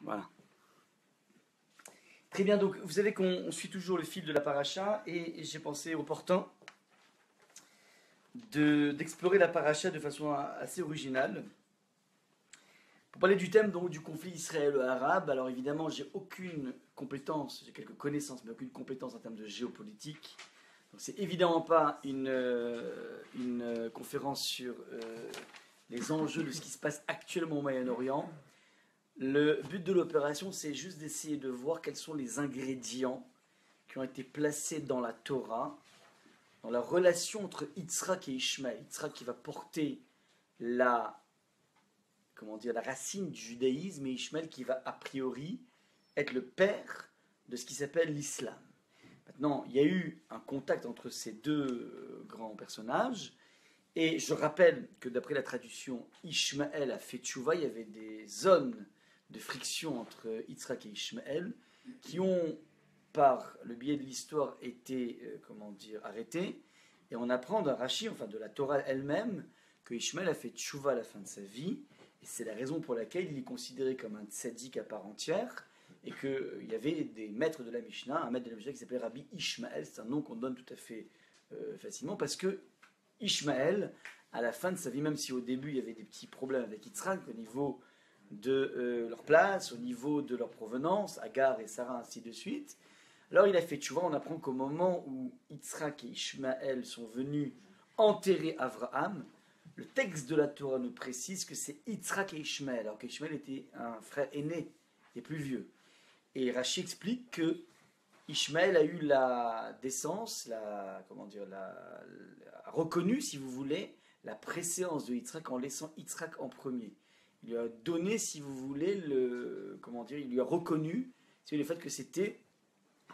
Voilà. Très bien, donc vous savez qu'on suit toujours le fil de la paracha et j'ai pensé opportun d'explorer la paracha de façon assez originale. Pour parler du thème donc, du conflit israélo-arabe, alors évidemment j'ai aucune compétence, j'ai quelques connaissances mais aucune compétence en termes de géopolitique. Donc c'est évidemment pas une conférence sur les enjeux de ce qui se passe actuellement au Moyen-Orient. Le but de l'opération, c'est juste d'essayer de voir quels sont les ingrédients qui ont été placés dans la Torah, dans la relation entre Yitzhak et Ishmaël. Yitzhak qui va porter la racine du judaïsme et Ishmaël qui va a priori être le père de ce qui s'appelle l'islam. Maintenant, il y a eu un contact entre ces deux grands personnages. Et je rappelle que d'après la traduction, Ishmaël a fait tchouva, il y avait des zones de friction entre Yitzhak et Ishmaël qui ont, par le biais de l'histoire, été arrêtés. Et on apprend d'un Rashi, enfin de la Torah elle-même, que Ishmaël a fait tchouva à la fin de sa vie. Et c'est la raison pour laquelle il est considéré comme un tzaddik à part entière. Et qu'il y avait des maîtres de la Mishnah, un maître de la Mishnah qui s'appelait Rabbi Ishmaël. C'est un nom qu'on donne tout à fait facilement parce que Ishmaël, à la fin de sa vie, même si au début il y avait des petits problèmes avec Yitzhak au niveau de leur place, au niveau de leur provenance, Agar et Sarah, ainsi de suite. Alors il a fait tchouva, on apprend qu'au moment où Yitzhak et Ishmaël sont venus enterrer Abraham, le texte de la Torah nous précise que c'est Yitzhak et Ishmaël, alors qu'Ishmaël était un frère aîné et plus vieux. Et Rashi explique que Ishmaël a eu la décence, a reconnu, si vous voulez, la préséance de Yitzhak en laissant Yitzhak en premier. Il lui a donné, si vous voulez, il lui a reconnu le fait que c'était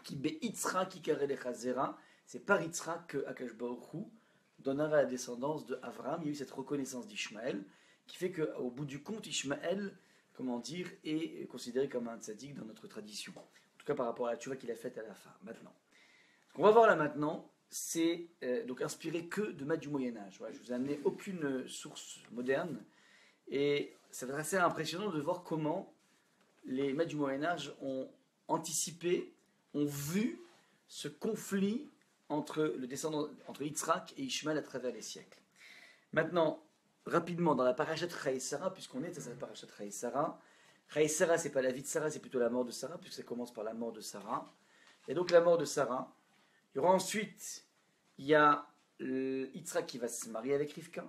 Kibbe Yitzhak Ikare Lechazera, c'est par Yitzhak que Akash Baruch Hu donnera la descendance de Avraham. Il y a eu cette reconnaissance d'Ishmaël qui fait qu'au bout du compte, Ishmaël, est considéré comme un tzaddik dans notre tradition. En tout cas par rapport à la tchouva qu'il a faite à la fin. Maintenant, ce qu'on va voir là maintenant, c'est donc inspiré que de maths du Moyen-Âge. Voilà, je vous ai amené aucune source moderne. Et c'est assez impressionnant de voir comment les maîtres du Moyen-Âge ont anticipé, ont vu ce conflit entre Yitzhak et Ishmaël à travers les siècles. Maintenant, rapidement, dans la parashat Chayei Sarah, puisqu'on est dans la parashat Chayei Sarah, Chayei Sarah, c'est pas la vie de Sarah, c'est plutôt la mort de Sarah, puisque ça commence par la mort de Sarah. Et donc la mort de Sarah. Il y aura ensuite, il y a Yitzhak qui va se marier avec Rivka.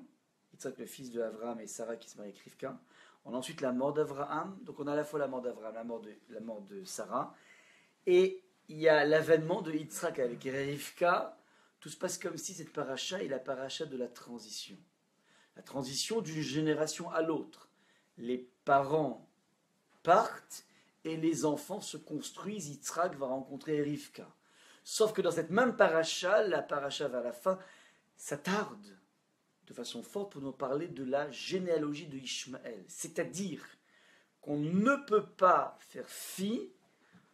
Yitzhak, le fils de Avraham, et Sarah qui se marie avec Rivka. On a ensuite la mort d'Avraham. Donc on a à la fois la mort d'Avraham, la mort de Sarah. Et il y a l'avènement de Yitzhak avec Rivka. Tout se passe comme si cette paracha est la paracha de la transition. La transition d'une génération à l'autre. Les parents partent et les enfants se construisent. Yitzhak va rencontrer Rivka. Sauf que dans cette même paracha, la paracha vers la fin, s'attarde de façon forte pour nous parler de la généalogie de Ishmaël. C'est-à-dire qu'on ne peut pas faire fi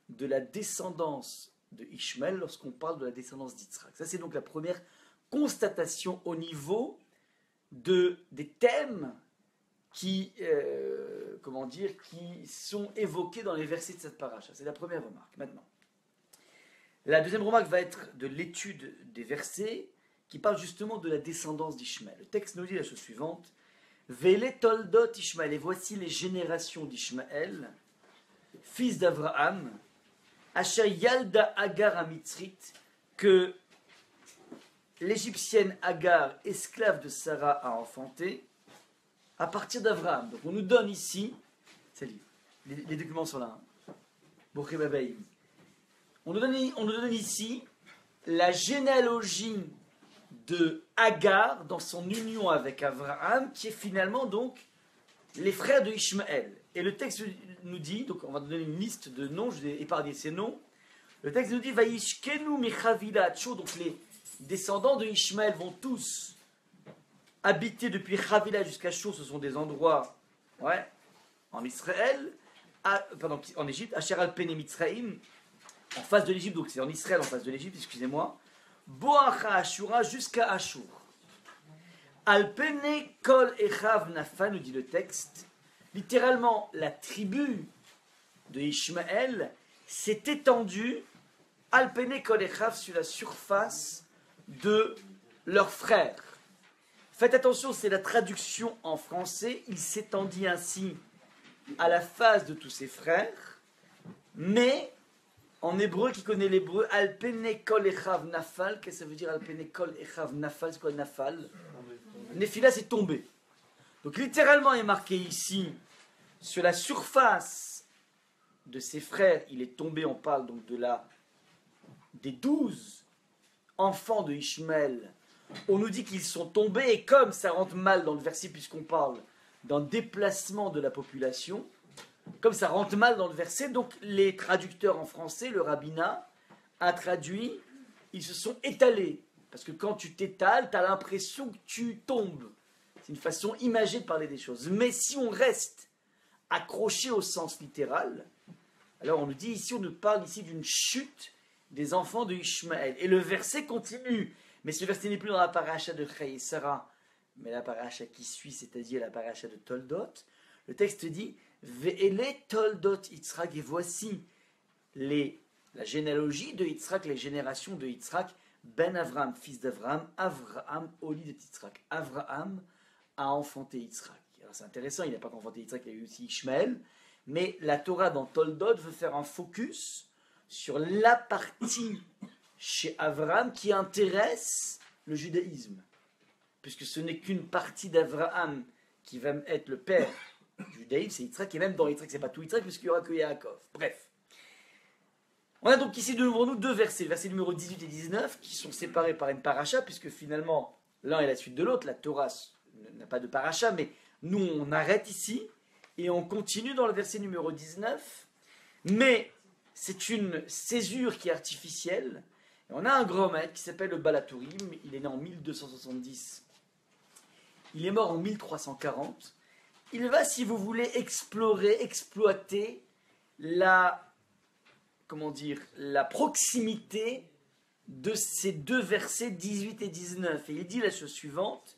de la descendance de Ishmaël lorsqu'on parle de la descendance d'Yitzhak. Ça, c'est donc la première constatation au niveau des thèmes qui sont évoqués dans les versets de cette paracha. C'est la première remarque. Maintenant, la deuxième remarque va être de l'étude des versets qui parlent justement de la descendance d'Ishmaël. Le texte nous dit la chose suivante: Vele toldot Ishmaël, et voici les générations d'Ishmaël, fils d'Avraham, Asher Yalda Agar Amitzrit, que l'Égyptienne Agar, esclave de Sarah, a enfanté, à partir d'Avraham. Donc on nous donne ici, salut, les documents sont là, Boché Babaïm. On nous donne ici la généalogie de Agar dans son union avec Avraham, qui est finalement donc les frères de Ishmaël. Et le texte nous dit, donc on va donner une liste de noms, je vais épargner ces noms. Le texte nous dit Vaishkenu Michavila Acho, donc les descendants de Ishmaël vont tous habiter depuis Chavila jusqu'à Shur, ce sont des endroits en Israël, en Égypte, Asher al Pene Mitzraïm, en face de l'Égypte, donc c'est en Israël en face de l'Égypte, excusez-moi, Boacha Ashura jusqu'à Ashur. Alpene Kol Echav Nafa, nous dit le texte, littéralement la tribu de Ishmaël s'est étendu Alpene Kolechav sur la surface de leurs frères. Faites attention, c'est la traduction en français. Il s'étendit ainsi à la face de tous ses frères, mais en hébreu, qui connaît l'hébreu, Alpene Kol Echav Nafal, qu'est-ce que ça veut dire Alpene Kol Echav Nafal? C'est quoi Nafal? Néphila, c'est tombé. Donc littéralement, il est marqué ici, sur la surface de ses frères, il est tombé, on parle donc des 12 enfants de Ishmaël. On nous dit qu'ils sont tombés, et comme ça rentre mal dans le verset, puisqu'on parle d'un déplacement de la population, comme ça rentre mal dans le verset, donc les traducteurs en français, le rabbinat, a traduit, ils se sont étalés. Parce que quand tu t'étales, tu as l'impression que tu tombes. C'est une façon imagée de parler des choses. Mais si on reste accroché au sens littéral, alors on nous dit ici, on nous parle ici d'une chute des enfants de Ishmaël. Et le verset continue. Mais ce verset n'est plus dans la paracha de Chai et Sarah, mais la paracha qui suit, c'est-à-dire la paracha de Toldot. Le texte dit Ve'ele Toldot Yitzhak, et voici la généalogie de Yitzhak, les générations de Yitzhak, Ben Avram, fils d'Avram, Avraham, Oli de Yitzhak. Avraham a enfanté Yitzhak. Alors c'est intéressant, il n'a pas qu'enfanté Yitzhak, il y a eu aussi Ishmaël, mais la Torah dans Toldot veut faire un focus sur la partie chez Avraham qui intéresse le judaïsme, puisque ce n'est qu'une partie d'Avraham qui va être le père du judaïsme, c'est Yitzhak, et même dans Yitzhak, c'est pas tout Yitzhak, puisqu'il n'y aura que Yaakov. Bref. On a donc ici devant nous deux versets, versets numéro 18 et 19, qui sont séparés par une paracha, puisque finalement, l'un est la suite de l'autre. La Torah n'a pas de paracha, mais nous, on arrête ici, et on continue dans le verset numéro 19. Mais c'est une césure qui est artificielle. Et on a un grand maître qui s'appelle le Balatourim. Il est né en 1270. Il est mort en 1340. Il va, si vous voulez, exploiter la proximité de ces deux versets 18 et 19. Et il dit la chose suivante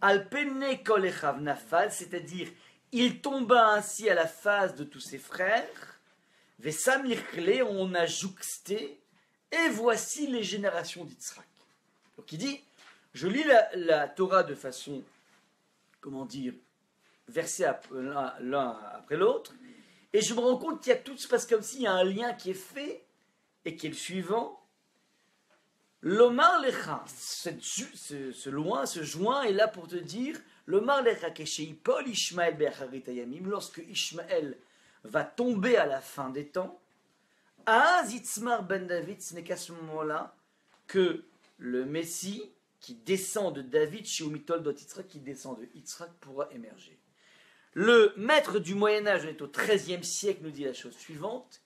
Alpene Kol Echav Nafal, c'est-à-dire il tomba ainsi à la face de tous ses frères. Vesamirkle, on a jouxté, et voici les générations d'Yitzhak. Donc il dit je lis la Torah de façon, verset l'un après l'autre. Et je me rends compte qu'il y a tout se passe comme s'il y a un lien qui est fait et qui est le suivant. L'Omar Lecha, ce joint est là pour te dire l'Omar Lecha Kesheipol Ishmael Be'acharit Hayamim, lorsque Ishmael va tomber à la fin des temps, Az Itzmar ben David, ce n'est qu'à ce moment-là que le Messie qui descend de David, Sheumitol dot Yitzhak, qui descend de Yitzhak, pourra émerger. Le maître du Moyen-Âge, on est au XIIIe siècle, nous dit la chose suivante.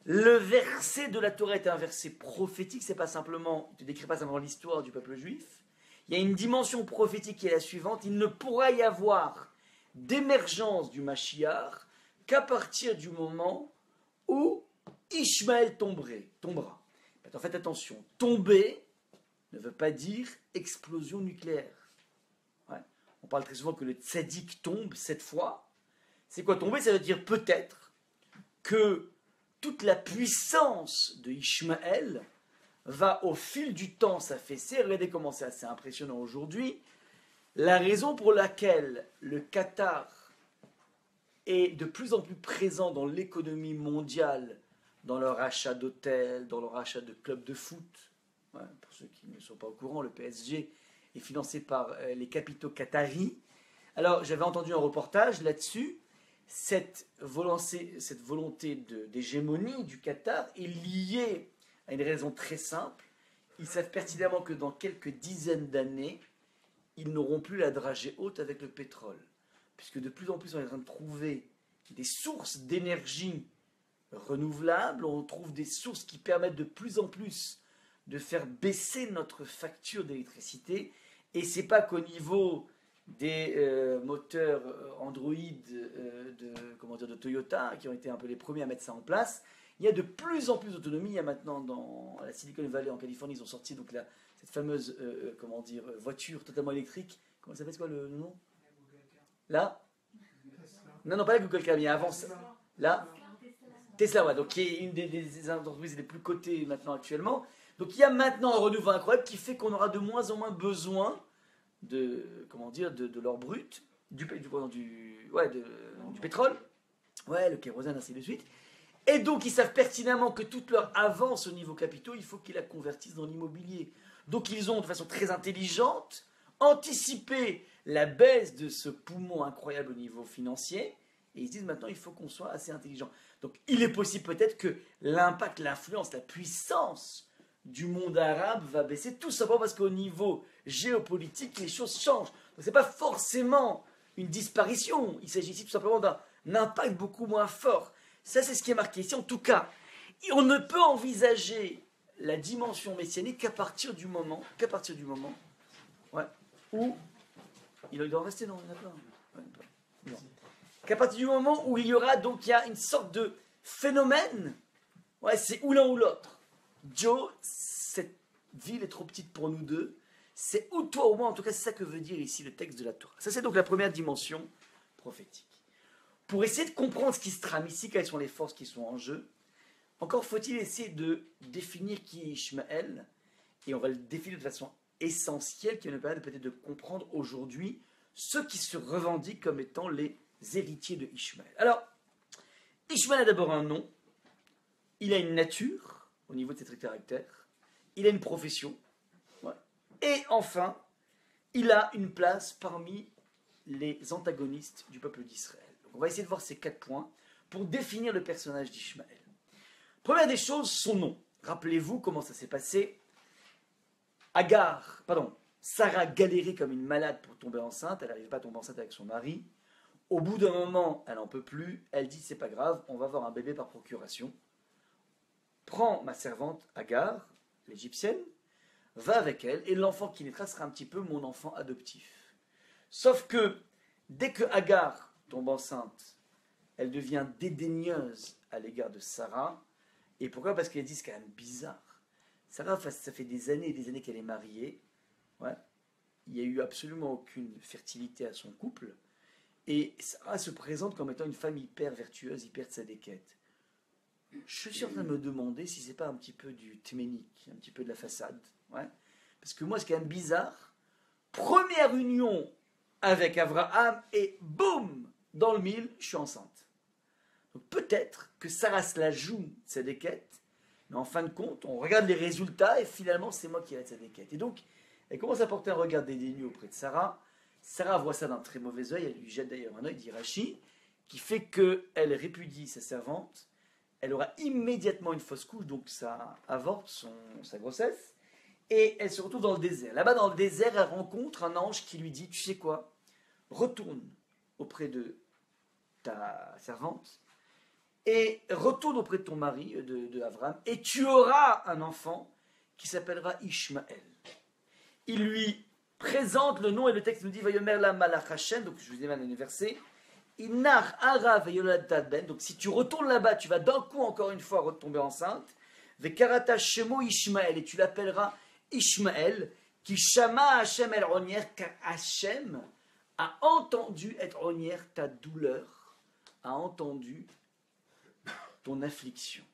Le verset de la Torah est un verset prophétique, il ne décrit pas simplement l'histoire du peuple juif. Il y a une dimension prophétique qui est la suivante. Il ne pourra y avoir d'émergence du Mashiach qu'à partir du moment où Ishmaël tombera. En fait, attention, tomber ne veut pas dire explosion nucléaire. On parle très souvent que le tzaddik tombe 7 fois. C'est quoi tomber? Ça veut dire peut-être que toute la puissance de Ishmaël va au fil du temps s'affaisser. Regardez comment c'est assez impressionnant aujourd'hui. La raison pour laquelle le Qatar est de plus en plus présent dans l'économie mondiale, dans leur achat d'hôtels, dans leur achat de clubs de foot. Pour ceux qui ne sont pas au courant, le PSG est financé par les capitaux qataris. Alors, j'avais entendu un reportage là-dessus. Cette volonté d'hégémonie du Qatar est liée à une raison très simple. Ils savent pertinemment que dans quelques dizaines d'années, ils n'auront plus la dragée haute avec le pétrole. Puisque de plus en plus, on est en train de trouver des sources d'énergie renouvelables, on trouve des sources qui permettent de plus en plus de faire baisser notre facture d'électricité. Et c'est pas qu'au niveau des moteurs Android de Toyota, qui ont été un peu les premiers à mettre ça en place. Il y a de plus en plus d'autonomie. Il y a maintenant dans la Silicon Valley en Californie, ils ont sorti donc cette fameuse voiture totalement électrique. Comment ça s'appelle, c'est quoi le nom? Là? Non, pas la Google Car, mais avant ça. Là? Tesla, ouais, donc qui est une des entreprises les plus cotées maintenant actuellement. Donc il y a maintenant un renouveau incroyable qui fait qu'on aura de moins en moins besoin de l'or brut, du pétrole, ouais, le kérosène, ainsi de suite. Et donc ils savent pertinemment que toute leur avance au niveau capitaux, il faut qu'ils la convertissent dans l'immobilier. Donc ils ont de façon très intelligente anticipé la baisse de ce poumon incroyable au niveau financier. Et ils se disent maintenant il faut qu'on soit assez intelligent. Donc il est possible peut-être que l'impact, l'influence, la puissance du monde arabe va baisser, tout simplement parce qu'au niveau géopolitique, les choses changent. Donc ce n'est pas forcément une disparition, il s'agit ici tout simplement d'un impact beaucoup moins fort. Ça, c'est ce qui est marqué ici. En tout cas, on ne peut envisager la dimension messianique qu'à partir du moment ouais, où il doit en rester, non, il y en a plein. Ouais, non. Qu'à partir du moment où il y a une sorte de phénomène, ouais, c'est ou l'un ou l'autre. Joe, cette ville est trop petite pour nous deux. C'est ou toi ou moi, en tout cas, c'est ça que veut dire ici le texte de la Torah. Ça, c'est donc la première dimension prophétique. Pour essayer de comprendre ce qui se trame ici, quelles sont les forces qui sont en jeu, encore faut-il essayer de définir qui est Ishmaël, et on va le définir de façon essentielle, qui va nous permettre peut-être de comprendre aujourd'hui ceux qui se revendiquent comme étant les héritiers de Ishmaël. Alors, Ishmaël a d'abord un nom, il a une nature, au niveau de ses traits de caractère, il a une profession, ouais. Et enfin, il a une place parmi les antagonistes du peuple d'Israël. On va essayer de voir ces 4 points pour définir le personnage d'Ishmaël. Première des choses, son nom. Rappelez-vous comment ça s'est passé. Sarah galérait comme une malade pour tomber enceinte. Elle n'arrivait pas à tomber enceinte avec son mari. Au bout d'un moment, elle n'en peut plus. Elle dit, c'est pas grave, on va avoir un bébé par procuration. Prends ma servante Agar, l'égyptienne, va avec elle, et l'enfant qui naîtra sera un petit peu mon enfant adoptif. Sauf que, dès que Agar tombe enceinte, elle devient dédaigneuse à l'égard de Sarah. Et pourquoi? Parce qu'elle dit, c'est quand même bizarre. Sarah, ça fait des années et des années qu'elle est mariée. Ouais. Il n'y a eu absolument aucune fertilité à son couple. Et Sarah se présente comme étant une femme hyper vertueuse, hyper tzadékette. Je suis en train de me demander si c'est pas un petit peu du tménique, un petit peu de la façade. Ouais. Parce que moi, c'est quand même bizarre. Première union avec Abraham et boum, dans le mille, je suis enceinte. Donc peut-être que Sarah se la joue tzadékette, mais en fin de compte, on regarde les résultats et finalement, c'est moi qui ai la tzadékette. Et donc, elle commence à porter un regard dédaigneux auprès de Sarah. Sarah voit ça d'un très mauvais œil, elle lui jette d'ailleurs un œil d'Irachi, qui fait qu'elle répudie sa servante. Elle aura immédiatement une fausse couche, donc ça avorte sa grossesse, et elle se retrouve dans le désert. Là-bas, dans le désert, elle rencontre un ange qui lui dit, tu sais quoi, retourne auprès de ta servante, et retourne auprès de ton mari, de Avram, et tu auras un enfant qui s'appellera Ishmaël. Il lui présente le nom, et le texte nous dit, Vayomer la malach Hashem, donc je vous ai même un verset, Inar ara veyolad ben, donc si tu retournes là-bas, tu vas d'un coup encore une fois retomber enceinte, Vekarata shemo Ishmaël, et tu l'appelleras Ishmaël, qui shama Hashem el ronier, car Hashem a entendu être ronier ta douleur, a entendu ton affliction.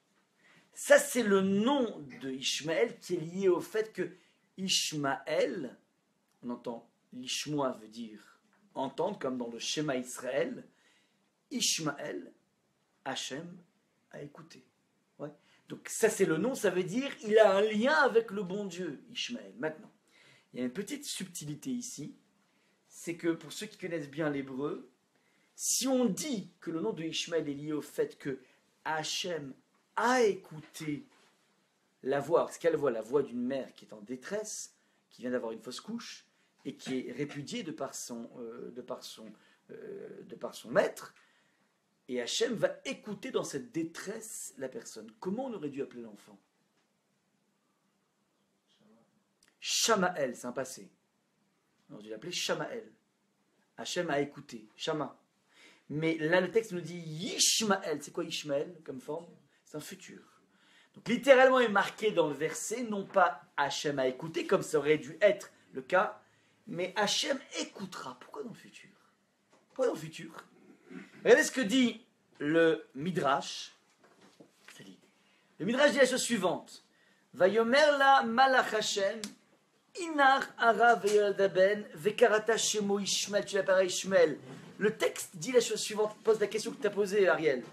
Ça, c'est le nom de Ishmaël qui est lié au fait que Ishmaël, on entend l'Ishmoa veut dire entendre, comme dans le schéma Israël, Ishmaël, Hachem a écouté. Ouais. Donc ça c'est le nom, ça veut dire il a un lien avec le bon Dieu, Ishmaël. Maintenant, il y a une petite subtilité ici, c'est que pour ceux qui connaissent bien l'hébreu, si on dit que le nom de Ishmaël est lié au fait que Hachem a écouté la voix, parce qu'elle voit la voix d'une mère qui est en détresse, qui vient d'avoir une fausse couche, et qui est répudiée de par son maître, et Hachem va écouter dans cette détresse la personne. Comment on aurait dû appeler l'enfant? Shamaël, c'est un passé. On aurait dû l'appeler Shamaël. Hachem a écouté, Shama. Mais là, le texte nous dit Yishmaël. C'est quoi Ishmaël comme forme? C'est un futur. Donc littéralement, il est marqué dans le verset, non pas Hachem a écouté, comme ça aurait dû être le cas, mais Hachem écoutera. Pourquoi dans le futur? Pourquoi dans le futur? Regardez ce que dit le Midrash. Le Midrash dit la chose suivante. Vayomer la malach Hashem, inar ara veyoldaben, vekarata shemo Ishmael, tu l'appelles Ishmael. Le texte dit la chose suivante, pose la question que tu as posée, Ariel.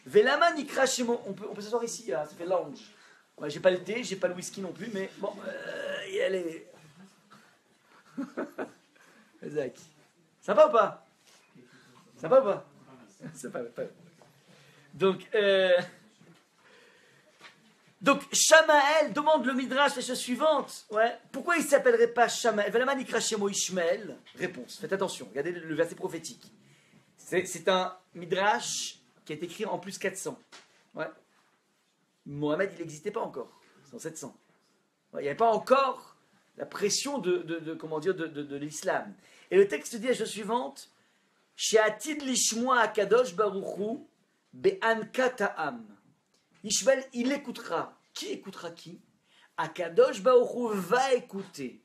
Velama nikra shemo, on peut s'asseoir ici, hein, ça fait lounge. Ouais, j'ai pas le thé, j'ai pas le whisky non plus, mais bon, elle est... Zach. Sympa ou pas? Sympa ou pas? Sympa, pas. Donc Shamaël demande le Midrash la chose suivante. Ouais. Pourquoi il ne s'appellerait pas Shamaël? Velaman ikra shemo Ishmael. Réponse. Faites attention. Regardez le verset prophétique. C'est un Midrash qui a été écrit en plus 400. Ouais. Mohamed, il n'existait pas encore. C'est en 700. Ouais, il n'y avait pas encore la pression de l'islam. Et le texte dit la chose suivante. She'atid lishmoa akadosh baruchu be'anka ta'am. Ishmael, il écoutera. Qui écoutera qui? Akadosh Baruch Hu va écouter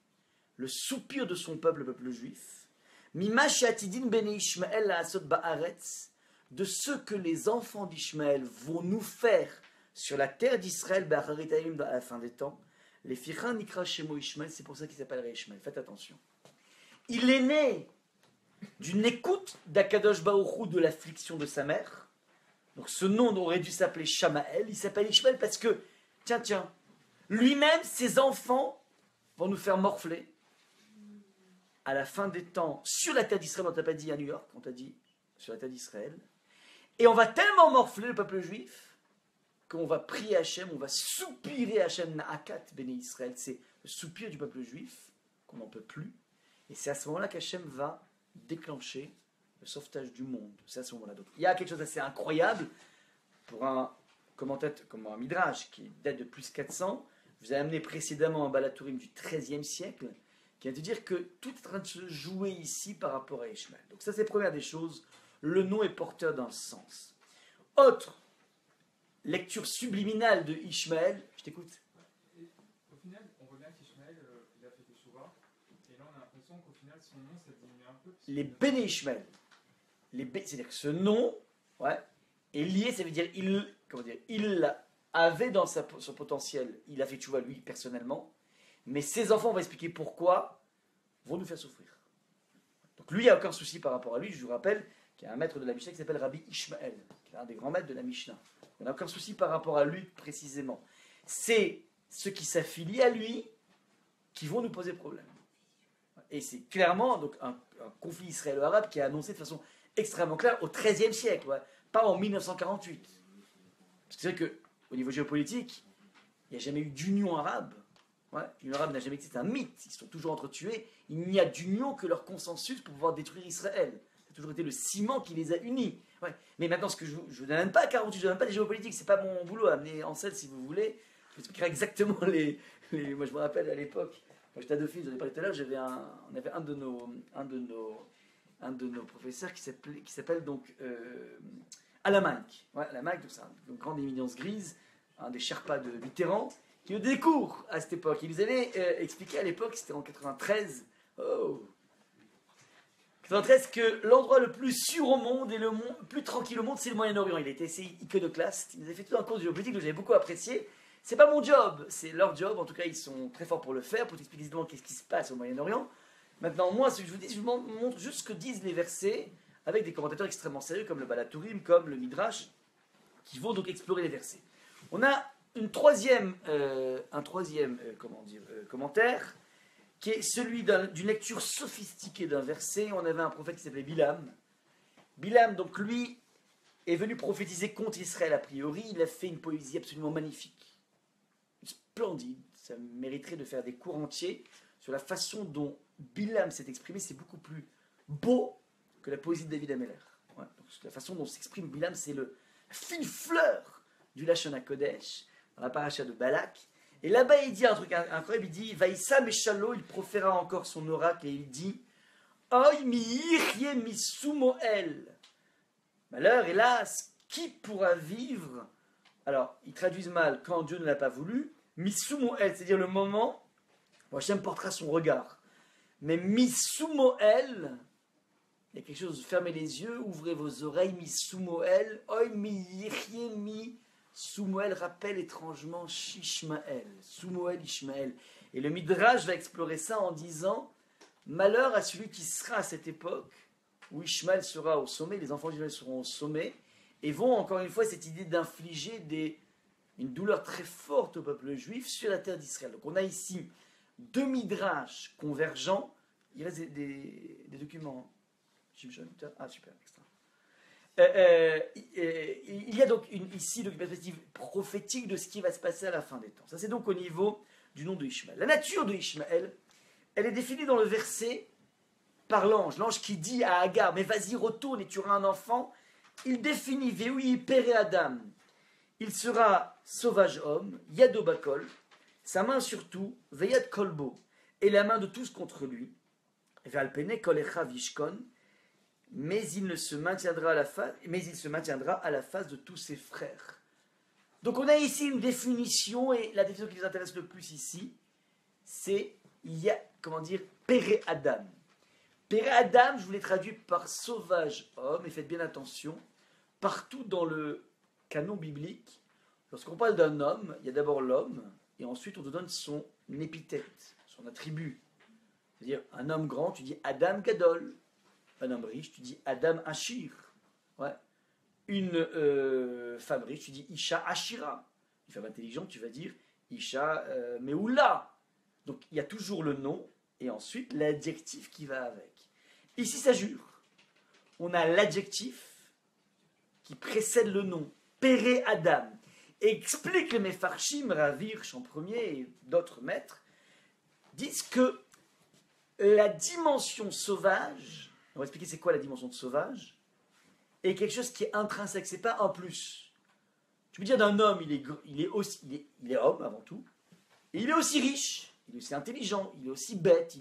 le soupir de son peuple, le peuple juif. Mima she'atidin bene Ishmael la'asot ba'aretz, de ce que les enfants d'Ishmael vont nous faire sur la terre d'Israël, ba'acharit hayim, à la fin des temps. Les fichin nikra shemo Ishmael, c'est pour ça qu'il s'appellerait Ishmael. Faites attention. Il est né d'une écoute d'Akadosh Baruch Hu de l'affliction de sa mère. Donc ce nom aurait dû s'appeler Shamaël, il s'appelle Ishmael parce que, tiens, lui-même, ses enfants vont nous faire morfler à la fin des temps sur la terre d'Israël, on t'a pas dit à New York, on t'a dit sur la terre d'Israël, et on va tellement morfler le peuple juif qu'on va prier Hachem, on va soupirer Hachem Na'akat Béné Israël, c'est le soupir du peuple juif qu'on n'en peut plus, et c'est à ce moment-là qu'Hachem va déclencher le sauvetage du monde. C'est à ce moment-là. Donc, il y a quelque chose d'assez incroyable pour un commentateur comme un Midrash qui date de plus 400. Je vous ai amené précédemment un Balatourim du XIIIe siècle qui vient de dire que tout est en train de se jouer ici par rapport à Ishmael. Donc ça, c'est la première des choses. Le nom est porteur d'un sens. Autre lecture subliminale de Ishmael. Je t'écoute. Au final, on voit bien qu'Ishmael, il a fait des chouvas. Et là, on a l'impression qu'au final, son nom, ça diminue un peu. Les Béné Ishmael. C'est-à-dire que ce nom, ouais, est lié, ça veut dire il avait dans son potentiel, il a fait tchouva lui personnellement, mais ses enfants, on va expliquer pourquoi, vont nous faire souffrir. Donc lui, il n'y a aucun souci par rapport à lui. Je vous rappelle qu'il y a un maître de la Mishnah qui s'appelle Rabbi Ishmael, qui est un des grands maîtres de la Mishnah. On n'a aucun souci par rapport à lui précisément. C'est ceux qui s'affilient à lui qui vont nous poser problème. Et c'est clairement donc un conflit israélo-arabe qui est annoncé de façon extrêmement clair au XIIIe siècle, ouais, pas en 1948. Parce que c'est vrai qu'au niveau géopolitique, il n'y a jamais eu d'union arabe. Ouais, l'union arabe n'a jamais existé, c'est un mythe. Ils sont toujours entretués. Il n'y a d'union que leur consensus pour pouvoir détruire Israël. Ça a toujours été le ciment qui les a unis. Ouais. Mais maintenant, ce que je ne vous donne pas 48, je ne donne pas les géopolitiques, c'est pas mon boulot. Amener en selle si vous voulez. Je vous expliquerai exactement les. Moi, je me rappelle à l'époque, quand j'étais à Dauphine, j'en ai parlé tout à l'heure, on avait un de nos professeurs qui s'appelle donc Alamank. Ouais, Alamank, donc c'est une grande éminence grise, un des Sherpas de Mitterrand, qui nous donne des cours à cette époque. Il nous avait expliqué à l'époque, c'était en 93, 93, que l'endroit le plus sûr au monde et le plus tranquille au monde, c'est le Moyen-Orient. Il était assez iconoclaste. Il nous avait fait tout un cours de géopolitique que j'avais beaucoup apprécié. C'est pas mon job, c'est leur job. En tout cas, ils sont très forts pour le faire, pour t'expliquer exactement qu'est-ce qui se passe au Moyen-Orient. Maintenant, moi, ce que je vous dis, je vous montre juste ce que disent les versets avec des commentateurs extrêmement sérieux comme le Balatourim, comme le Midrash, qui vont donc explorer les versets. On a un troisième commentaire qui est celui d'une lecture sophistiquée d'un verset. On avait un prophète qui s'appelait Bilam. Bilam, donc lui, est venu prophétiser contre Israël a priori. Il a fait une poésie absolument magnifique, splendide. Ça mériterait de faire des cours entiers sur la façon dont Bilam s'est exprimé. C'est beaucoup plus beau que la poésie de David Ameller. Ouais, donc la façon dont s'exprime Bilam, c'est la fine fleur du Lachon HaKodesh, dans la paracha de Balak. Et là-bas, il dit un truc incroyable, il dit « Vaïssa Meshalo », il proféra encore son oracle et il dit « Oy mi yichye mi sumoel » Malheur, hélas, qui pourra vivre? Alors, ils traduisent mal quand Dieu ne l'a pas voulu. Mi sumoel, c'est-à-dire le moment où Hachem portera son regard. Mais mi sumoel, il y a quelque chose, fermez les yeux, ouvrez vos oreilles, mi sumoel, oy mi yichye mi Soumoël rappelle étrangement Ishmaël. Soumoël, Ishmaël. Et le Midrash va explorer ça en disant malheur à celui qui sera à cette époque où Ishmaël sera au sommet, les enfants d'Israël seront au sommet, et vont encore une fois cette idée d'infliger une douleur très forte au peuple juif sur la terre d'Israël. Donc on a ici deux Midrash convergents. Il reste des documents. Ah super, extra. Il y a donc ici une perspective prophétique de ce qui va se passer à la fin des temps. Ça c'est donc au niveau du nom de Ishmaël. La nature de Ishmaël, elle est définie dans le verset par l'ange. L'ange qui dit à Agar, mais vas-y retourne et tu auras un enfant. Il définit Veoui Pere Adam. Il sera sauvage homme, Yadobakol, sa main surtout, Veyad Kolbo, et la main de tous contre lui. Ve'alpene Kolecha Vishkon, mais il se maintiendra à la face de tous ses frères. Donc on a ici une définition, et la définition qui nous intéresse le plus ici, c'est Pere Adam. Pere Adam, je vous l'ai traduit par sauvage homme, et faites bien attention, partout dans le canon biblique, lorsqu'on parle d'un homme, il y a d'abord l'homme, et ensuite on te donne son épithète, son attribut. C'est-à-dire, un homme grand, tu dis Adam Gadol. Un homme riche, tu dis Adam Ashir. Ouais. Une femme riche, tu dis Isha Ashira. Une femme intelligente, tu vas dire Isha Meoula. Donc il y a toujours le nom et ensuite l'adjectif qui va avec. Ici, ça jure. On a l'adjectif qui précède le nom, Pere Adam. Et explique le Mefarshim, Rav Hirsch en premier et d'autres maîtres, disent que la dimension sauvage, on va expliquer c'est quoi la dimension de sauvage, est quelque chose qui est intrinsèque, c'est pas un plus. Tu peux dire d'un homme, il est homme avant tout, et il est aussi riche, il est aussi intelligent, il est aussi bête,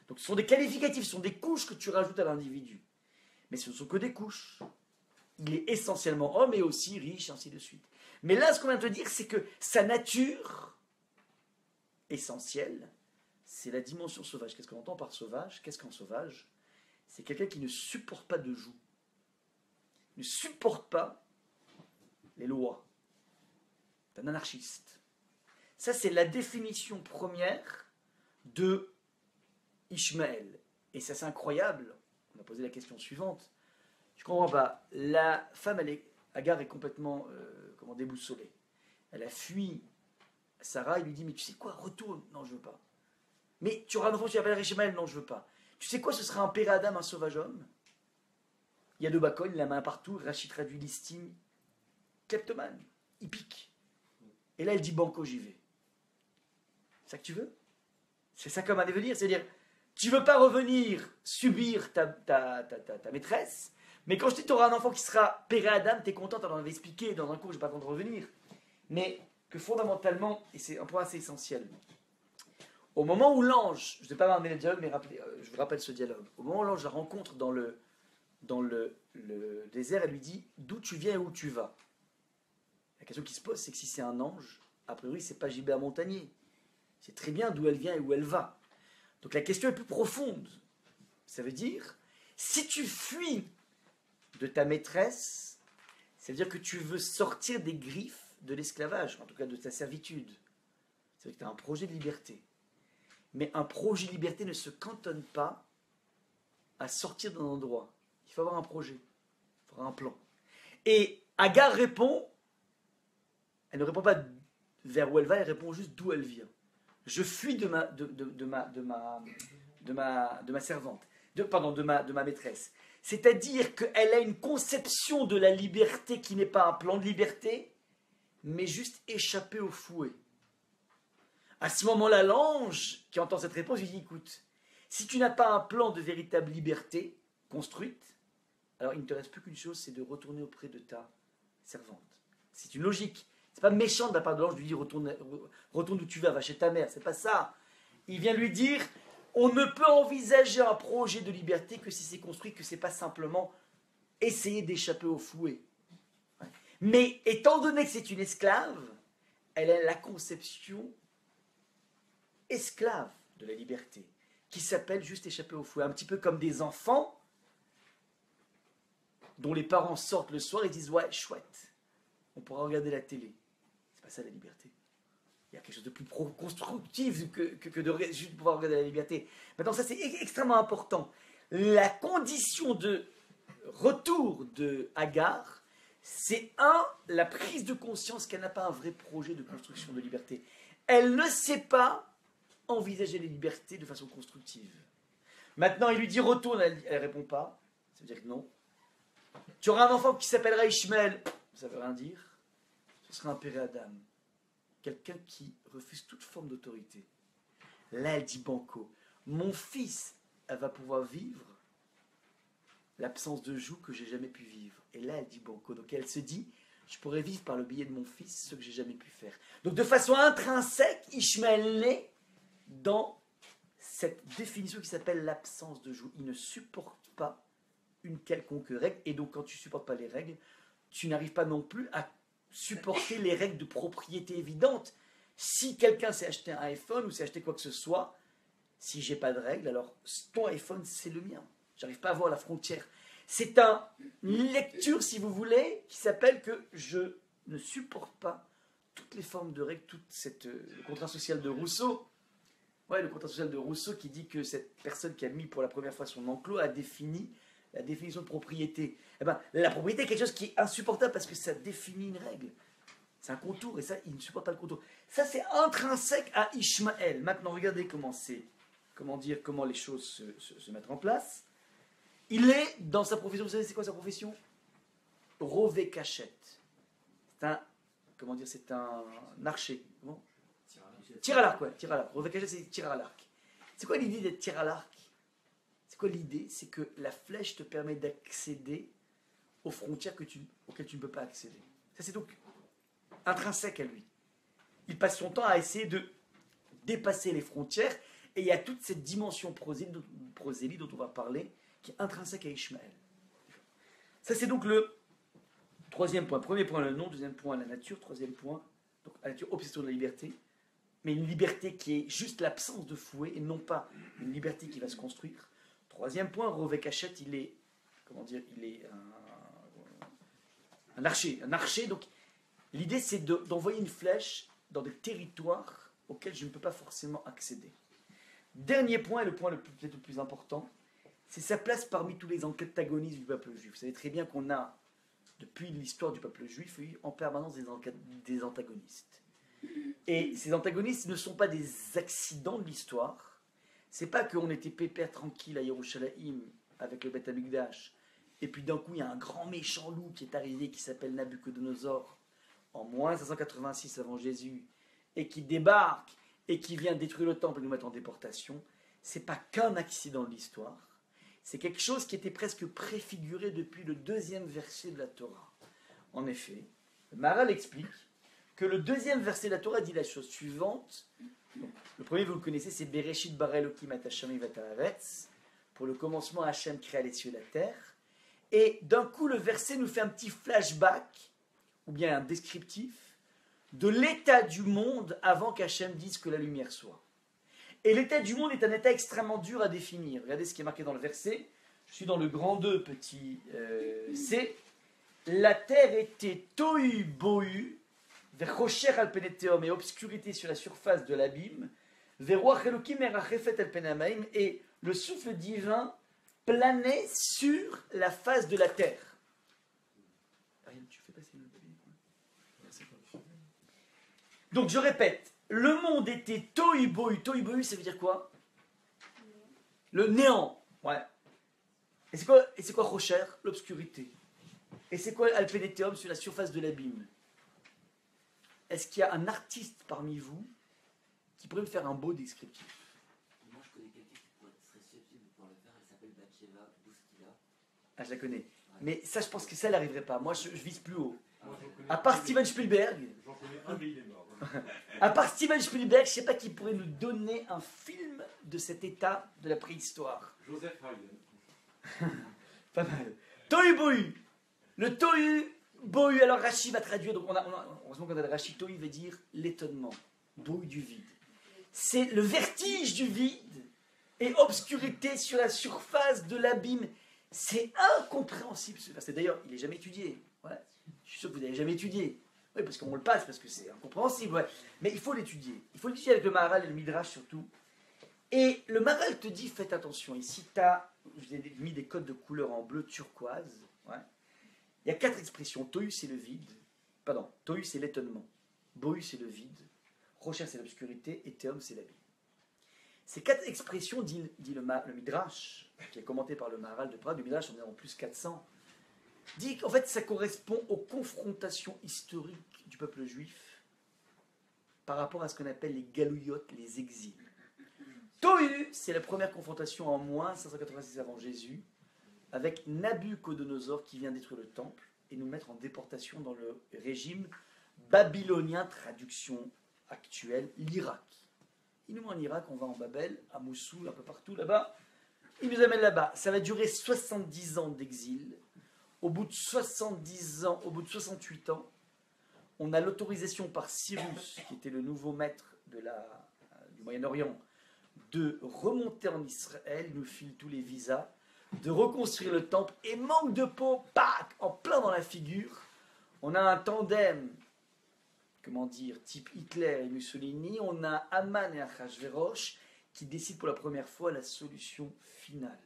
donc ce sont des qualificatifs, ce sont des couches que tu rajoutes à l'individu. Mais ce ne sont que des couches. Il est essentiellement homme et aussi riche, ainsi de suite. Mais là, ce qu'on vient de te dire, c'est que sa nature essentielle, c'est la dimension sauvage. Qu'est-ce qu'on entend par sauvage? Qu'est-ce qu'un sauvage? C'est quelqu'un qui ne supporte pas de joug, ne supporte pas les lois. C'est un anarchiste. Ça, c'est la définition première de Ishmaël. Et ça, c'est incroyable. On a posé la question suivante. Je ne comprends pas. La femme, Agar est complètement déboussolée. Elle a fui Sarah, il lui dit, mais tu sais quoi, retourne. Non, je ne veux pas. Mais tu auras un enfant qui s'appelle Ishmaël. Non, je ne veux pas. Tu sais quoi, ce sera un Pere Adam, un sauvage homme. Il y a deux bacones, la main partout. Rachid traduit listing. Kleptomane. Il pique. Et là, elle dit, banco, j'y vais. C'est ça que tu veux? C'est ça comme un devenir. C'est-à-dire, tu ne veux pas revenir subir ta maîtresse, mais quand je dis que tu auras un enfant qui sera Pere Adam, tu es content, tu en avais expliqué dans un cours, je n'ai pas compte de revenir. Mais que fondamentalement, et c'est un point assez essentiel, au moment où l'ange, je ne vais pas m'amener le dialogue, mais je vous rappelle ce dialogue, au moment où l'ange la rencontre dans le désert, elle lui dit d'où tu viens et où tu vas. La question qui se pose, c'est que si c'est un ange, a priori, c'est pas Gilbert Montagnier. C'est très bien d'où elle vient et où elle va. Donc la question est plus profonde. Ça veut dire, si tu fuis de ta maîtresse, ça veut dire que tu veux sortir des griffes de l'esclavage, en tout cas de ta servitude. Ça veut dire que tu as un projet de liberté. Mais un projet de liberté ne se cantonne pas à sortir d'un endroit. Il faut avoir un projet, il faut avoir un plan. Et Agar répond, elle ne répond pas vers où elle va, elle répond juste d'où elle vient. Je fuis de ma servante, de ma maîtresse. C'est-à-dire qu'elle a une conception de la liberté qui n'est pas un plan de liberté, mais juste échapper au fouet. À ce moment-là, l'ange qui entend cette réponse, il dit, écoute, si tu n'as pas un plan de véritable liberté construite, alors il ne te reste plus qu'une chose, c'est de retourner auprès de ta servante. C'est une logique. C'est pas méchant de la part de l'ange de lui dire retourne où tu vas, va chez ta mère. C'est pas ça. Il vient lui dire on ne peut envisager un projet de liberté que si c'est construit, que c'est pas simplement essayer d'échapper au fouet. Mais étant donné que c'est une esclave, elle a la conception esclave de la liberté, qui s'appelle juste échapper au fouet. Un petit peu comme des enfants dont les parents sortent le soir et disent ouais, chouette. On on pourra regarder la télé. C'est pas ça la liberté. Il y a quelque chose de plus constructif que de juste pouvoir regarder la liberté. Maintenant, ça c'est extrêmement important. La condition de retour de Agar, c'est la prise de conscience qu'elle n'a pas un vrai projet de construction de liberté. Elle ne sait pas envisager les libertés de façon constructive. Maintenant, il lui dit retourne, elle ne répond pas. Ça veut dire que non. Tu auras un enfant qui s'appellera Ishmael, ça ne veut rien dire. Ce sera un père Adam. Quelqu'un qui refuse toute forme d'autorité. Là, elle dit banco. Mon fils, elle va pouvoir vivre l'absence de joug que j'ai jamais pu vivre. Et là, elle dit banco. Donc elle se dit, je pourrais vivre par le biais de mon fils ce que j'ai jamais pu faire. Donc de façon intrinsèque, Ishmael naît dans cette définition qui s'appelle l'absence de joug. Il ne supporte pas une quelconque règle. Et donc quand tu ne supportes pas les règles, tu n'arrives pas non plus à supporter les règles de propriété évidentes. Si quelqu'un s'est acheté un iPhone ou s'est acheté quoi que ce soit, si j'ai pas de règles, alors ton iPhone c'est le mien. J'arrive pas à voir la frontière. C'est une lecture, si vous voulez, qui s'appelle que je ne supporte pas toutes les formes de règles, le contrat social de Rousseau. Ouais, le contrat social de Rousseau qui dit que cette personne qui a mis pour la première fois son enclos a défini la définition de propriété. Eh ben, la propriété est quelque chose qui est insupportable parce que ça définit une règle. C'est un contour et ça, il ne supporte pas le contour. Ça, c'est intrinsèque à Ishmael. Maintenant, regardez comment les choses se mettent en place. Il est dans sa profession. Vous savez, c'est quoi sa profession? Rové cachette. C'est un archer. Comment? Tir à l'arc, ouais. Tir à l'arc. Rové cachette, c'est tir à l'arc. C'est quoi l'idée d'être tir à l'arc? C'est quoi l'idée? C'est que la flèche te permet d'accéder aux frontières auxquelles tu ne peux pas accéder. Ça, c'est donc intrinsèque à lui. Il passe son temps à essayer de dépasser les frontières et il y a toute cette dimension prosélyte dont on va parler qui est intrinsèque à Ishmael. Ça, c'est donc le troisième point. Premier point, le nom. Deuxième point, la nature. Troisième point, donc la nature, obsession de la liberté. Mais une liberté qui est juste l'absence de fouet et non pas une liberté qui va se construire. Troisième point, Rové Cachette, il est un archer. Un archer, donc l'idée c'est d'envoyer une flèche dans des territoires auxquels je ne peux pas forcément accéder. Dernier point, et le point peut-être le plus important, c'est sa place parmi tous les antagonistes du peuple juif. Vous savez très bien qu'on a, depuis l'histoire du peuple juif, eu en permanence des antagonistes. Et ces antagonistes ne sont pas des accidents de l'histoire. C'est pas qu'on était pépère tranquille à Yerushalayim avec le Beth Amikdash, et puis d'un coup il y a un grand méchant loup qui est arrivé qui s'appelle Nabuchodonosor en moins 586 avant Jésus, et qui débarque et qui vient détruire le temple et nous mettre en déportation. C'est pas qu'un accident de l'histoire. C'est quelque chose qui était presque préfiguré depuis le deuxième verset de la Torah. En effet, le Maharal explique que le deuxième verset de la Torah dit la chose suivante. Donc, le premier, vous le connaissez, c'est Bereshit bara Elokim et Hashem et haaretz. Pour le commencement, Hashem créa les cieux et la terre. Et d'un coup, le verset nous fait un petit flashback, ou bien un descriptif, de l'état du monde avant qu'Hachem dise que la lumière soit. Et l'état du monde est un état extrêmement dur à définir. Regardez ce qui est marqué dans le verset. Je suis dans le grand 2, petit c. La terre était tohu bohu, verrocher alpeneteum, et obscurité sur la surface de l'abîme, veroach elokim erachefet alpenamaim, et le souffle divin planait sur la face de la terre. Ariel, tu fais passer le papier. Donc je répète. Le monde était tohu bohu. Tohu bohu, ça veut dire quoi? Le néant. Ouais. Et c'est quoi Rocher? L'obscurité. Et c'est quoi Alpeneteum sur la surface de l'abîme? Est-ce qu'il y a un artiste parmi vous qui pourrait me faire un beau descriptif? Moi, je connais quelqu'un qui serait susceptible pour le faire. Elle s'appelle Batsheva Bouskila. Ah, je la connais. Ouais. Mais ça, je pense que ça, elle n'arriverait pas. Moi, je vise plus haut. Moi, À part Steven Spielberg. J'en connais un, mais il est mort. À part Steven Spielberg, je ne sais pas qui pourrait nous donner un film de cet état de la préhistoire. Joseph Haydn. Pas mal. Tohu bohu. Le tohu bohu. Alors Rashi va traduire. Donc heureusement qu'on a le Rashi. Tohu veut dire l'étonnement. Bohu du vide. C'est le vertige du vide et obscurité sur la surface de l'abîme. C'est incompréhensible ce verset. D'ailleurs, il n'est jamais étudié. Ouais. Je suis sûr que vous n'avez jamais étudié. Oui, parce qu'on le passe, parce que c'est incompréhensible, ouais. Mais il faut l'étudier. Il faut l'étudier avec le Maharal et le Midrash surtout. Et le Maharal te dit, faites attention. Ici, je vous ai mis des codes de couleur en bleu turquoise. Ouais. Il y a 4 expressions. Tohu, c'est le vide. Pardon, Tohu, c'est l'étonnement. Bohu, c'est le vide. Rocher, c'est l'obscurité. Et Théum, c'est l'abîme. Ces 4 expressions, dit le Midrash, qui est commenté par le Maharal de Prague, le Midrash, on est en plus 400, dit qu'en fait, ça correspond aux confrontations historiques du peuple juif par rapport à ce qu'on appelle les galouillottes, les exils. Tohu, c'est la première confrontation en moins 586 avant Jésus, avec Nabuchodonosor qui vient détruire le temple et nous mettre en déportation dans le régime babylonien, traduction actuelle, l'Irak. Il nous met en Irak, on va en Babel, à Mossoul, un peu partout là-bas. Il nous amène là-bas. Ça va durer 70 ans d'exil. Au bout de 70 ans, au bout de 68 ans, on a l'autorisation par Cyrus, qui était le nouveau maître du Moyen-Orient, de remonter en Israël, il nous file tous les visas, de reconstruire le temple, et manque de peau, pac, en plein dans la figure. On a un tandem, comment dire, type Hitler et Mussolini, on a Haman et Achashverosh qui décident pour la première fois la solution finale.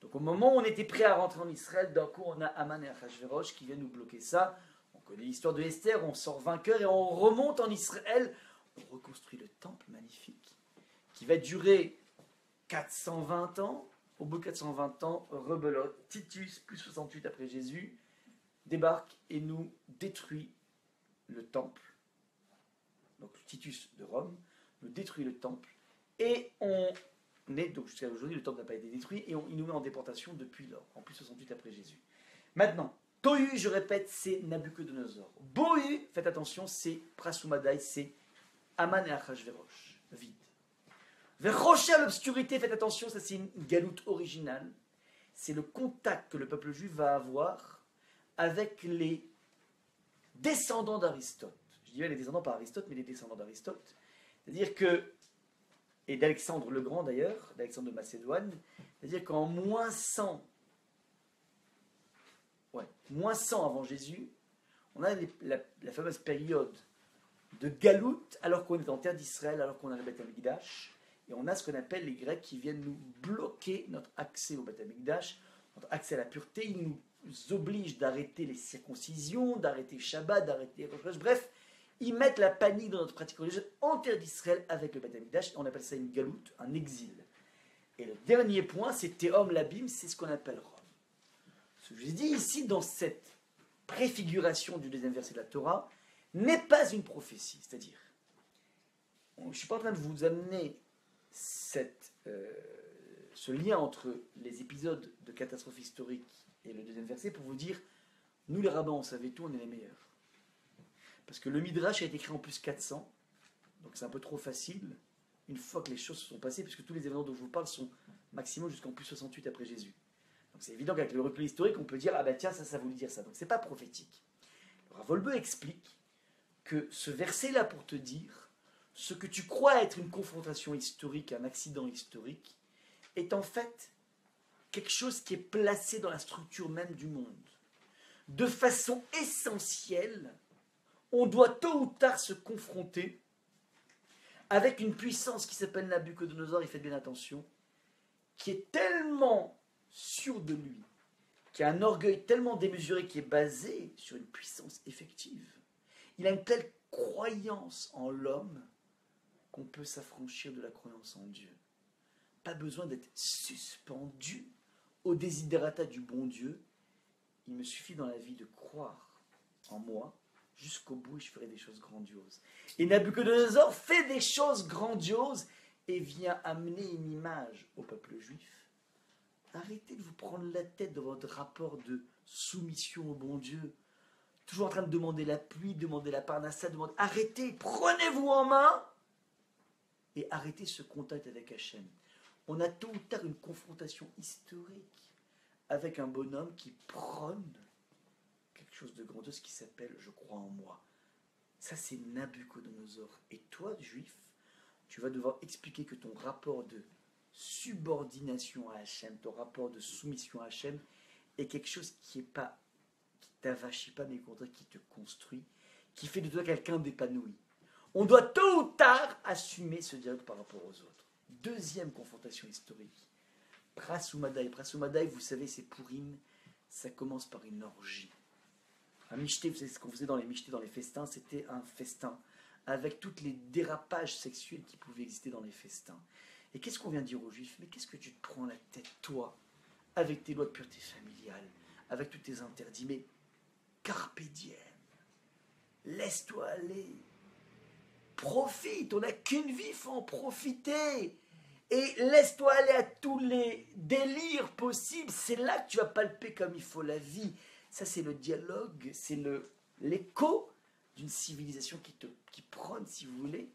Donc au moment où on était prêt à rentrer en Israël, d'un coup on a Haman et Achashverosh qui viennent nous bloquer ça. On connaît l'histoire de Esther, on sort vainqueur et on remonte en Israël. On reconstruit le temple magnifique qui va durer 420 ans. Au bout de 420 ans, rebelote, Titus, plus 68 après Jésus, débarque et nous détruit le temple. Donc Titus de Rome nous détruit le temple et on est, donc jusqu'à aujourd'hui, le temple n'a pas été détruit et il nous met en déportation depuis lors, en plus 68 après Jésus. Maintenant, Tohu, je répète, c'est Nabuchodonosor. Bohu, faites attention, c'est Prasumadaï, c'est Haman et Achashverosh, vide. Verrocher à l'obscurité, faites attention, ça c'est une galoute originale. C'est le contact que le peuple juif va avoir avec les descendants d'Aristote. Je dis bien les descendants pas Aristote, mais les descendants d'Aristote. C'est-à-dire que, et d'Alexandre le Grand d'ailleurs, d'Alexandre de Macédoine, c'est-à-dire qu'en moins 100 avant Jésus, on a la fameuse période de galoute, alors qu'on est en terre d'Israël, alors qu'on a le Beth Amikdash, et on a ce qu'on appelle les Grecs qui viennent nous bloquer notre accès au Beth Amikdash, notre accès à la pureté. Ils nous obligent d'arrêter les circoncisions, d'arrêter Shabbat, d'arrêter Rosh Hashanah. Bref, ils mettent la panique dans notre pratique religieuse en terre d'Israël avec le Beth Amikdash, et on appelle ça une galoute, un exil. Et le dernier point, c'est Théom l'abîme, c'est ce qu'on appelle Rome. Ce que je dis ici, dans cette préfiguration du deuxième verset de la Torah, n'est pas une prophétie. C'est-à-dire, je ne suis pas en train de vous amener ce lien entre les épisodes de catastrophe historique et le deuxième verset pour vous dire, nous les rabbins, on savait tout, on est les meilleurs. Parce que le Midrash a été écrit en plus 400, donc c'est un peu trop facile, une fois que les choses se sont passées, puisque tous les événements dont je vous parle sont maximum jusqu'en plus 68 après Jésus. Donc c'est évident qu'avec le recul historique, on peut dire, ah bah tiens, ça voulait dire ça. Donc c'est pas prophétique. Alors Volbeu explique que ce verset-là pour te dire, ce que tu crois être une confrontation historique, un accident historique, est en fait quelque chose qui est placé dans la structure même du monde. De façon essentielle, on doit tôt ou tard se confronter avec une puissance qui s'appelle Nabuchodonosor, il fait bien attention, qui est tellement sûr de lui, qui a un orgueil tellement démesuré, qui est basé sur une puissance effective. Il a une telle croyance en l'homme qu'on peut s'affranchir de la croyance en Dieu. Pas besoin d'être suspendu au desiderata du bon Dieu. Il me suffit dans la vie de croire en moi jusqu'au bout et je ferai des choses grandioses. Et Nabuchodonosor fait des choses grandioses et vient amener une image au peuple juif. Arrêtez de vous prendre la tête dans votre rapport de soumission au bon Dieu. Toujours en train de demander la pluie, demander la parnassa, demander... Arrêtez, prenez-vous en main et arrêtez ce contact avec Hachem. On a tôt ou tard une confrontation historique avec un bonhomme qui prône quelque chose de grandiose qui s'appelle « Je crois en moi ». Ça, c'est Nabuchodonosor. Et toi, juif, tu vas devoir expliquer que ton rapport de subordination à Hachem, ton rapport de soumission à Hachem est quelque chose qui est pas, qui t'avachit pas, mais au contraire qui te construit, qui fait de toi quelqu'un d'épanoui. On doit tôt ou tard assumer ce dialogue par rapport aux autres. Deuxième confrontation historique. Prasoumadai. Prasoumadai, vous savez, c'est Pourim. Ça commence par une orgie. Un michté, vous savez ce qu'on faisait dans les michtés, dans les festins, c'était un festin avec tous les dérapages sexuels qui pouvaient exister dans les festins. Et qu'est-ce qu'on vient dire aux Juifs? Mais qu'est-ce que tu te prends la tête, toi, avec tes lois de pureté familiale, avec tous tes interdits? Mais carpe diem, laisse-toi aller, profite, on n'a qu'une vie, il faut en profiter. Et laisse-toi aller à tous les délires possibles, c'est là que tu vas palper comme il faut la vie. Ça, c'est le dialogue, c'est l'écho d'une civilisation qui prône, si vous voulez,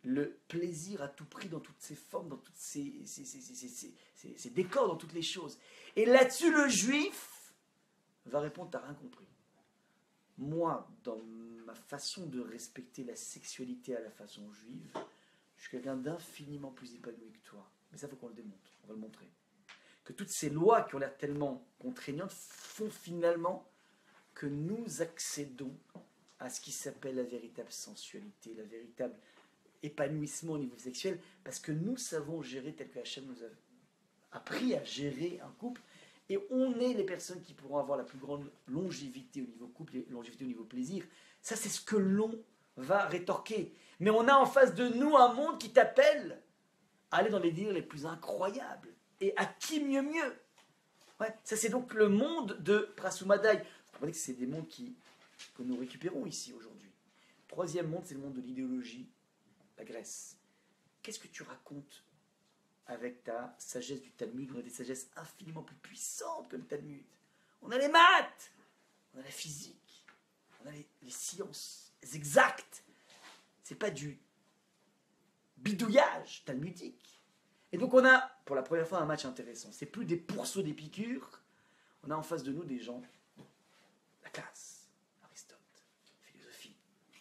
le plaisir à tout prix dans toutes ses formes, dans tous ses décors, dans toutes les choses. Et là-dessus, le juif va répondre, t'as rien compris. Moi, dans ma façon de respecter la sexualité à la façon juive, je suis quelqu'un d'infiniment plus épanoui que toi. Mais ça, il faut qu'on le démontre, on va le montrer. Que toutes ces lois qui ont l'air tellement contraignantes font finalement que nous accédons à ce qui s'appelle la véritable sensualité, la véritable épanouissement au niveau sexuel, parce que nous savons gérer tel que Hachem nous a appris à gérer un couple, et on est les personnes qui pourront avoir la plus grande longévité au niveau couple et longévité au niveau plaisir. Ça, c'est ce que l'on va rétorquer. Mais on a en face de nous un monde qui t'appelle à aller dans les délires les plus incroyables. Et à qui mieux mieux? Ouais, ça, c'est donc le monde de Prasoumadai. Vous comprenez que c'est des mondes que nous récupérons ici aujourd'hui. Troisième monde, c'est le monde de l'idéologie, la Grèce. Qu'est-ce que tu racontes avec ta sagesse du Talmud? On a des sagesses infiniment plus puissantes que le Talmud. On a les maths, on a la physique, on a les sciences exactes. C'est pas du bidouillage talmudique. Et donc on a, pour la première fois, un match intéressant. C'est plus des pourceaux d'Épicure. On a en face de nous des gens, la classe, Aristote, philosophie,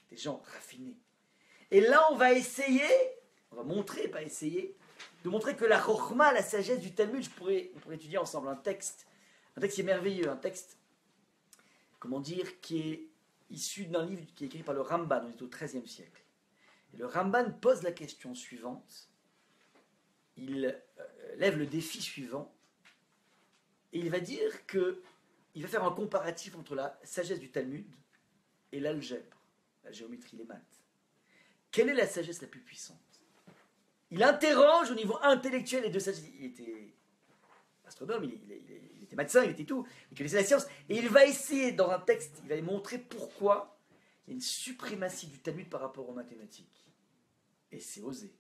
des gens raffinés. Et là, on va essayer, on va montrer, pas essayer, de montrer que la chokhma, la sagesse du Talmud, on pourrait étudier ensemble un texte qui est merveilleux, un texte, comment dire, qui est issu d'un livre qui est écrit par le Ramban, on est au XIIIe siècle. Et le Ramban pose la question suivante. Il lève le défi suivant et il va dire que il va faire un comparatif entre la sagesse du Talmud et l'algèbre, la géométrie, les maths. Quelle est la sagesse la plus puissante? Il interroge au niveau intellectuel les deux sagesses. Il était astronome, il était médecin, il était tout, il connaissait la science, et il va essayer dans un texte, il va montrer pourquoi il y a une suprématie du Talmud par rapport aux mathématiques. Et c'est osé.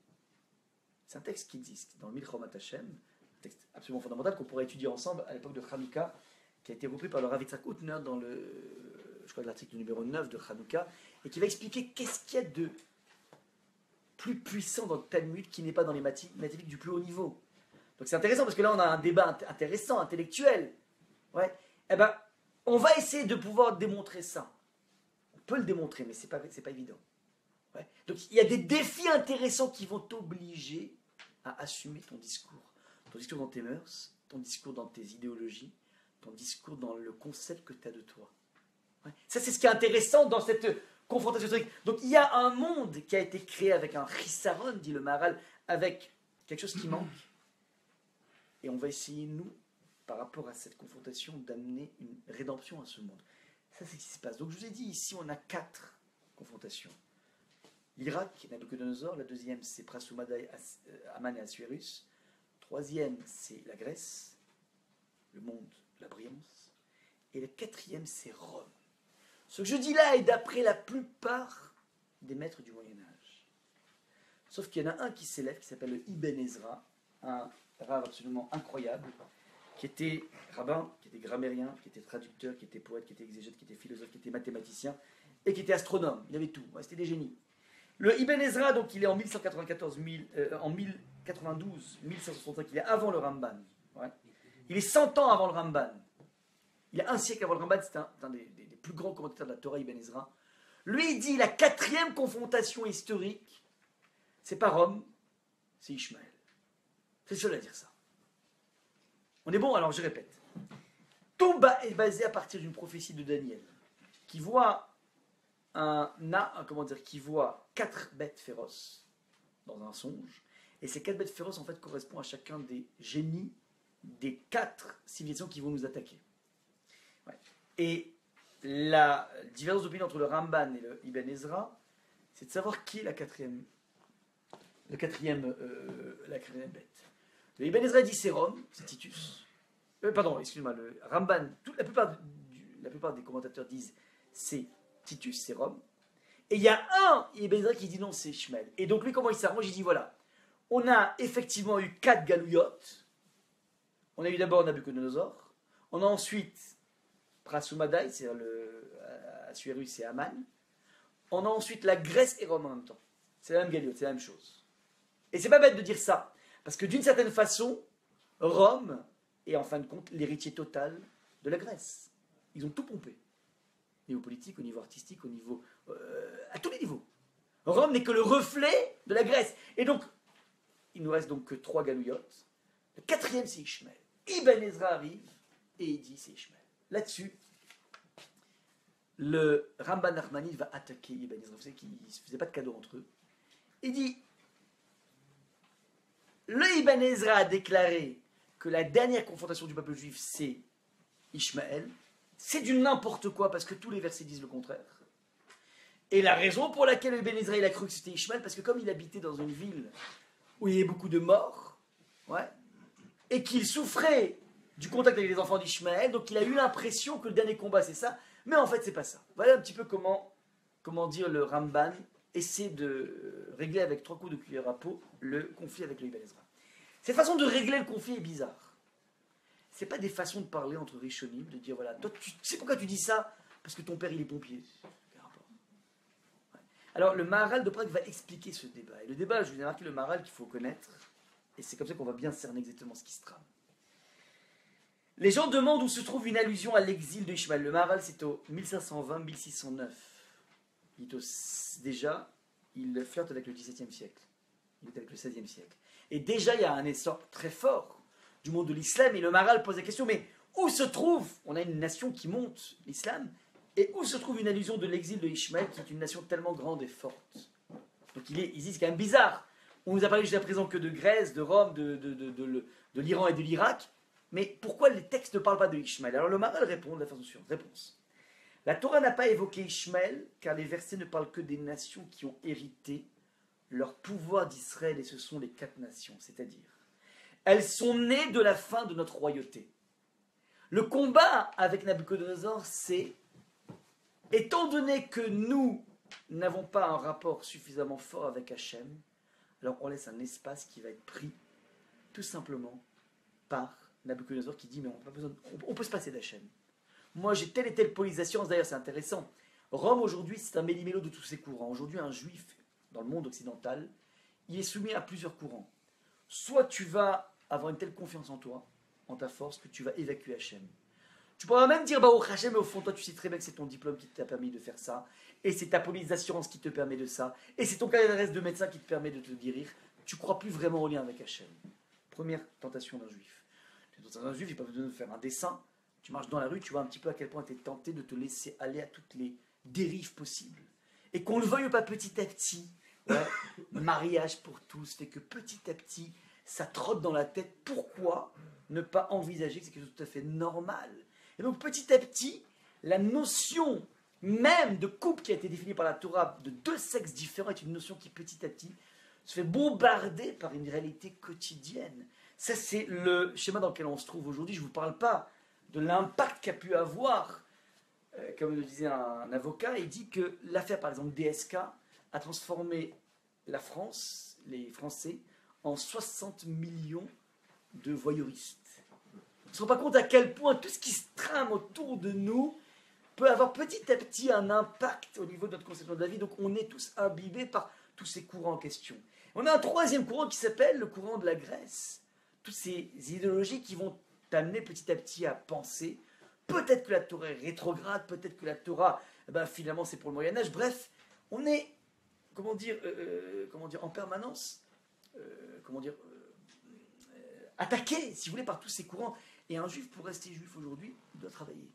C'est un texte qui existe dans le Milchomat Hashem, un texte absolument fondamental qu'on pourrait étudier ensemble à l'époque de Hanouka, qui a été repris par le Rav Yitzhak Hutner dans l'article numéro 9 de Hanouka, et qui va expliquer qu'est-ce qu'il y a de plus puissant dans le Talmud qui n'est pas dans les mathématiques du plus haut niveau. Donc c'est intéressant parce que là on a un débat intéressant, intellectuel. Ouais. Eh ben, on va essayer de pouvoir démontrer ça. On peut le démontrer, mais c'est pas évident. Ouais. Donc il y a des défis intéressants qui vont t'obliger à assumer ton discours dans tes mœurs, ton discours dans tes idéologies, ton discours dans le concept que tu as de toi. Ouais. Ça, c'est ce qui est intéressant dans cette confrontation historique. Donc il y a un monde qui a été créé avec un chisaron, dit le Maharal, avec quelque chose qui manque. Et on va essayer, nous, par rapport à cette confrontation, d'amener une rédemption à ce monde. Ça, c'est ce qui se passe. Donc je vous ai dit, ici, on a 4 confrontations. L'Irak, Nabucodonosor. La deuxième, c'est Prasoumadai, Aman et Assuérus. Troisième, c'est la Grèce, le monde, la brillance. Et le quatrième, c'est Rome. Ce que je dis là est d'après la plupart des maîtres du Moyen-Âge. Sauf qu'il y en a un qui s'élève, qui s'appelle le Ibn Ezra, un rave absolument incroyable, qui était rabbin, qui était grammairien, qui était traducteur, qui était poète, qui était exégète, qui était philosophe, qui était mathématicien, et qui était astronome. Il avait tout. Ouais, c'était des génies. Le Ibn Ezra, donc, il est en 1194, en 1092, 1565, il est avant le Ramban. Ouais. Il est 100 ans avant le Ramban. Il y a un siècle avant le Ramban, c'est un des plus grands commentateurs de la Torah, Ibn Ezra. Lui, il dit la 4e confrontation historique, c'est pas Rome, c'est Ishmaël. C'est seul à dire ça. On est bon? Alors je répète. Tout est basé à partir d'une prophétie de Daniel, qui voit comment dire, qui voit 4 bêtes féroces dans un songe, et ces 4 bêtes féroces en fait correspondent à chacun des génies des 4 civilisations qui vont nous attaquer. Ouais. Et la divergence d'opinion entre le Ramban et le Ibn Ezra, c'est de savoir qui est la quatrième bête. Le Ibn Ezra dit c'est Rome, c'est Titus. Pardon, excuse-moi, le Ramban, la plupart des commentateurs disent c'est Titus, c'est Rome. Et il y a un Ibn Ezra qui dit non, c'est Ishmael. Et donc lui, comment il s'arrange? Il dit voilà, on a effectivement eu 4 galouillottes. On a eu d'abord Nabucodonosor. On a ensuite Prasoumadai, c'est-à-dire Assuérus et Aman. On a ensuite la Grèce et Rome en même temps. C'est la même galouillotte, c'est la même chose. Et c'est pas bête de dire ça, parce que d'une certaine façon, Rome est en fin de compte l'héritier total de la Grèce. Ils ont tout pompé. Au niveau politique, au niveau artistique, au niveau, à tous les niveaux. Rome n'est que le reflet de la Grèce. Et donc, il nous reste donc que 3 galouillottes. Le 4e, c'est Ishmael. Ibn Ezra arrive et il dit c'est Ishmael. Là-dessus, le Ramban Nachmanides va attaquer Ibn Ezra. Vous savez qu'ils ne se faisaient pas de cadeaux entre eux. Il dit le Ibn Ezra a déclaré que la dernière confrontation du peuple juif, c'est Ishmael. C'est du n'importe quoi parce que tous les versets disent le contraire. Et la raison pour laquelle Ibn Ezra il a cru que c'était Ishmael, parce que comme il habitait dans une ville où il y avait beaucoup de morts, ouais, et qu'il souffrait du contact avec les enfants d'Ishmael, donc il a eu l'impression que le dernier combat c'est ça, mais en fait c'est pas ça. Voilà un petit peu comment dire le Ramban essaie de régler avec 3 coups de cuillère à peau le conflit avec le Ibn Ezra. Cette façon de régler le conflit est bizarre. C'est pas des façons de parler entre Rishonim, de dire voilà, toi tu sais pourquoi tu dis ça? Parce que ton père il est pompier. Ouais. Alors le Maharal de Prague va expliquer ce débat. Et le débat, je vous ai marqué le Maharal qu'il faut connaître, et c'est comme ça qu'on va bien cerner exactement ce qui se trame. Les gens demandent où se trouve une allusion à l'exil de Ishmael. Le Maharal c'est au 1520-1609. Déjà, il flirte avec le XVIIe siècle. Il est avec le XVIe siècle. Et déjà, il y a un essor très fort du monde de l'islam. Et le Maharal pose la question, mais où se trouve, on a une nation qui monte, l'islam, et où se trouve une allusion de l'exil de Ishmael, qui est une nation tellement grande et forte? Donc ils disent, c'est quand même bizarre. On nous a parlé jusqu'à présent que de Grèce, de Rome, de l'Iran et de l'Irak. Mais pourquoi les textes ne parlent pas de Ishmael? Alors le Maharal répond de la façon suivante. Réponse. La Torah n'a pas évoqué Ishmael, car les versets ne parlent que des nations qui ont hérité leur pouvoir d'Israël, et ce sont les 4 nations, c'est-à-dire, elles sont nées de la fin de notre royauté. Le combat avec Nabucodonosor, c'est, étant donné que nous n'avons pas un rapport suffisamment fort avec Hachem, alors on laisse un espace qui va être pris, tout simplement, par Nabucodonosor qui dit, mais on peut se passer d'Hachem. Moi, j'ai telle et telle polynisation, d'ailleurs c'est intéressant. Rome, aujourd'hui, c'est un méli-mélo de tous ces courants. Aujourd'hui, un juif, dans le monde occidental, il est soumis à plusieurs courants. Soit tu vas avoir une telle confiance en toi, en ta force, que tu vas évacuer Hachem. Tu pourras même dire, bah, oh Hachem, mais au fond, toi, tu sais très bien que c'est ton diplôme qui t'a permis de faire ça, et c'est ta police d'assurance qui te permet de ça, et c'est ton carnet d'adresse de médecin qui te permet de te guérir. Tu ne crois plus vraiment au lien avec Hachem. Première tentation d'un juif. Dans un juif, il n'a pas besoin de faire un dessin. Tu marches dans la rue, tu vois un petit peu à quel point tu es tenté de te laisser aller à toutes les dérives possibles. Et qu'on le veuille ou pas, petit à petit, ouais, mariage pour tous, fait que petit à petit, ça trotte dans la tête. Pourquoi ne pas envisager que c'est quelque chose de tout à fait normal? Et donc petit à petit, la notion même de couple qui a été définie par la Torah de 2 sexes différents est une notion qui petit à petit se fait bombarder par une réalité quotidienne. Ça, c'est le schéma dans lequel on se trouve aujourd'hui. Je ne vous parle pas de l'impact qu'a pu avoir, comme le disait un avocat. Il dit que l'affaire, par exemple, DSK a transformé la France, les Français, en 60 millions de voyeuristes. On ne se rend pas compte à quel point tout ce qui se trame autour de nous peut avoir petit à petit un impact au niveau de notre conception de la vie. Donc on est tous imbibés par tous ces courants en question. On a un 3e courant qui s'appelle le courant de la Grèce. Toutes ces idéologies qui vont t'amener petit à petit à penser peut-être que la Torah est rétrograde, peut-être que la Torah, finalement c'est pour le Moyen-Âge. Bref, on est, en permanence, attaqué, si vous voulez, par tous ces courants. Et un juif, pour rester juif aujourd'hui, il doit travailler.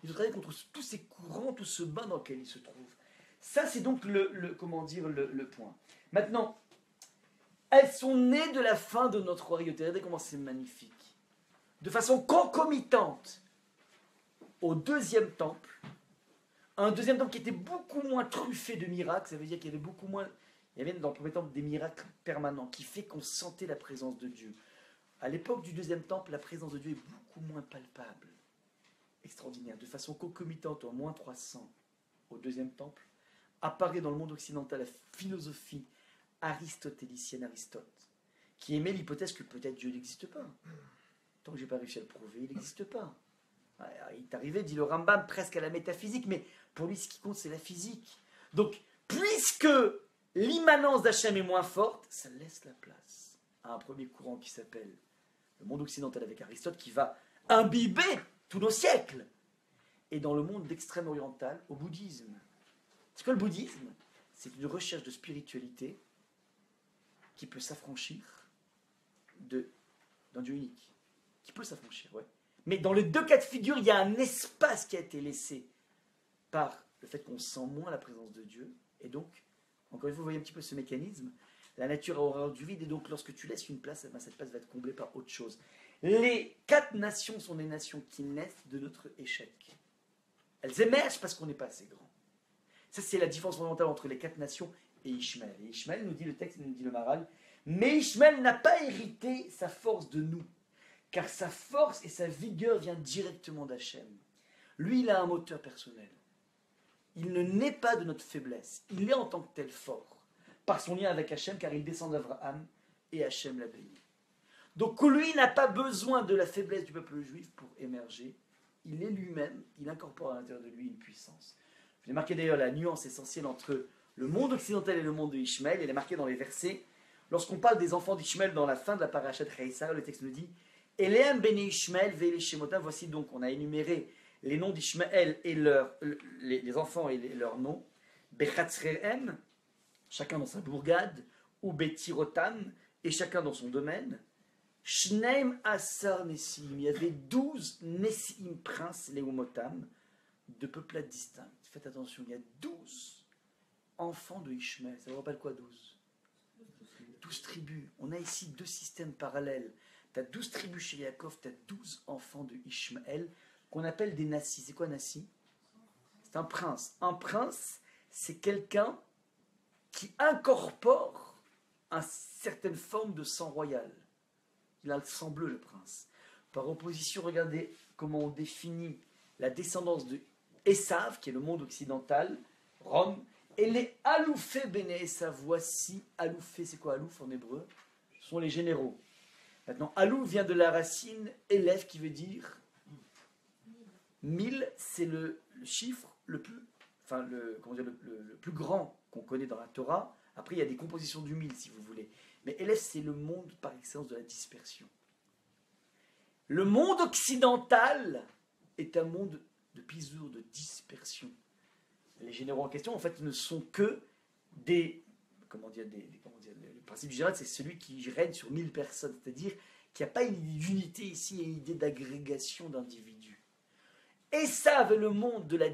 Il doit travailler contre tous ces courants, tout ce bain dans lequel il se trouve. Ça, c'est donc comment dire, le point. Maintenant, elles sont nées de la fin de notre royauté. Regardez comment c'est magnifique. De façon concomitante au deuxième temple, un deuxième temple qui était beaucoup moins truffé de miracles, ça veut dire qu'il y avait beaucoup moins, il y avait dans le premier temple des miracles permanents, qui fait qu'on sentait la présence de Dieu. À l'époque du deuxième temple, la présence de Dieu est beaucoup moins palpable. Extraordinaire. De façon concomitante, en moins 300, au deuxième temple, apparaît dans le monde occidental la philosophie aristotélicienne Aristote, qui émet l'hypothèse que peut-être Dieu n'existe pas. Tant que je n'ai pas réussi à le prouver, il n'existe pas. Il est arrivé, dit le Rambam, presque à la métaphysique, mais pour lui, ce qui compte, c'est la physique. Donc, puisque l'immanence d'Hachem est moins forte, ça laisse la place à un premier courant qui s'appelle le monde occidental avec Aristote, qui va imbiber tous nos siècles. Et dans le monde d'extrême oriental, au bouddhisme. C'est quoi le bouddhisme? C'est une recherche de spiritualité qui peut s'affranchir d'un Dieu unique. Qui peut s'affranchir, ouais. Mais dans les deux cas de figure, il y a un espace qui a été laissé par le fait qu'on sent moins la présence de Dieu. Et donc, encore une fois, vous voyez un petit peu ce mécanisme. La nature a horreur du vide, et donc lorsque tu laisses une place, cette place va être comblée par autre chose. Les 4 nations sont des nations qui naissent de notre échec. Elles émergent parce qu'on n'est pas assez grand. Ça, c'est la différence fondamentale entre les 4 nations et Ishmaël. Et Ishmaël, nous dit le texte, nous dit le Maral, mais Ishmaël n'a pas hérité sa force de nous, car sa force et sa vigueur viennent directement d'Hachem. Lui, il a un moteur personnel. Il ne naît pas de notre faiblesse. Il est en tant que tel fort, par son lien avec Hachem, car il descend d'Abraham, et Hachem l'a béni. Donc lui n'a pas besoin de la faiblesse du peuple juif pour émerger. Il est lui-même, il incorpore à l'intérieur de lui une puissance. Je vais marquer d'ailleurs la nuance essentielle entre le monde occidental et le monde de Ishmaël. Elle est marquée dans les versets. Lorsqu'on parle des enfants d'Ishmaël dans la fin de la parashat Chaïsar, le texte nous dit Eleam bene Ishmaël ve'ele shemotam. Voici donc, on a énuméré les noms d'Ishmaël et les enfants et leurs noms. Bechatzrehem, chacun dans sa bourgade, ou Betirotam, et chacun dans son domaine. Shneim Asar Nessim, il y avait 12 Nessim, princes, Léumotam, de peuplades distinctes. Faites attention, il y a 12 enfants de Ishmaël. Ça vous rappelle quoi, 12 tribus. On a ici 2 systèmes parallèles. Tu as 12 tribus chez Yaakov, tu as 12 enfants de Ishmaël, qu'on appelle des Nassis. C'est quoi Nassi? C'est un prince. Un prince, c'est quelqu'un qui incorpore une certaine forme de sang royal. Il a le sang bleu, le prince. Par opposition, regardez comment on définit la descendance de Esav, qui est le monde occidental, Rome, et les Aloufé Bene Esav. Voici, Aloufé, c'est quoi Alouf en hébreu? Ce sont les généraux. Maintenant, Alouf vient de la racine élève, qui veut dire 1000, c'est le chiffre le plus, enfin, le plus grand qu'on connaît dans la Torah. Après, il y a des compositions du 1000, si vous voulez. Mais élève, c'est le monde par excellence de la dispersion. Le monde occidental est un monde de pisure, de dispersion. Les généraux en question, en fait, ne sont que le principe général, c'est celui qui règne sur 1000 personnes, c'est-à-dire qu'il n'y a pas une idée d'unité ici et une idée d'agrégation d'individus. Et ça avait le monde de la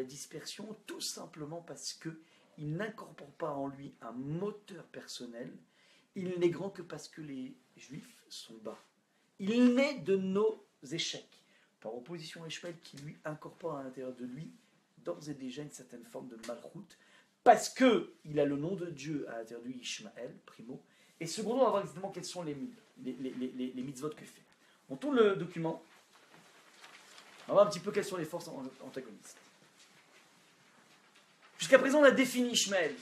dispersion, tout simplement parce qu'il n'incorpore pas en lui un moteur personnel. Il n'est grand que parce que les Juifs sont bas. Il naît de nos échecs, par opposition à Ishmaël qui lui incorpore à l'intérieur de lui d'ores et déjà une certaine forme de malchoute, parce qu'il a le nom de Dieu à l'intérieur de lui, Ishmaël, primo, et secondo, on va voir exactement quels sont les mitzvot que fait. On tourne le document, on va voir un petit peu quelles sont les forces antagonistes. Jusqu'à présent, on a défini Ishmaël,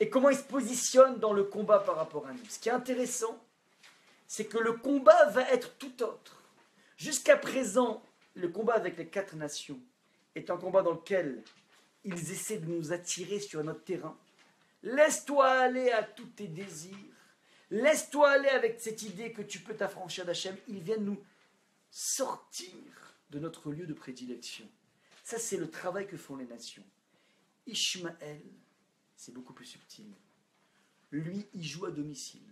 et comment il se positionne dans le combat par rapport à nous. Ce qui est intéressant, c'est que le combat va être tout autre. Jusqu'à présent, le combat avec les 4 nations est un combat dans lequel ils essaient de nous attirer sur notre terrain. Laisse-toi aller à tous tes désirs. Laisse-toi aller avec cette idée que tu peux t'affranchir d'Hachem. Ils viennent nous sortir de notre lieu de prédilection. Ça, c'est le travail que font les nations. Ishmaël, c'est beaucoup plus subtil. Lui, il joue à domicile.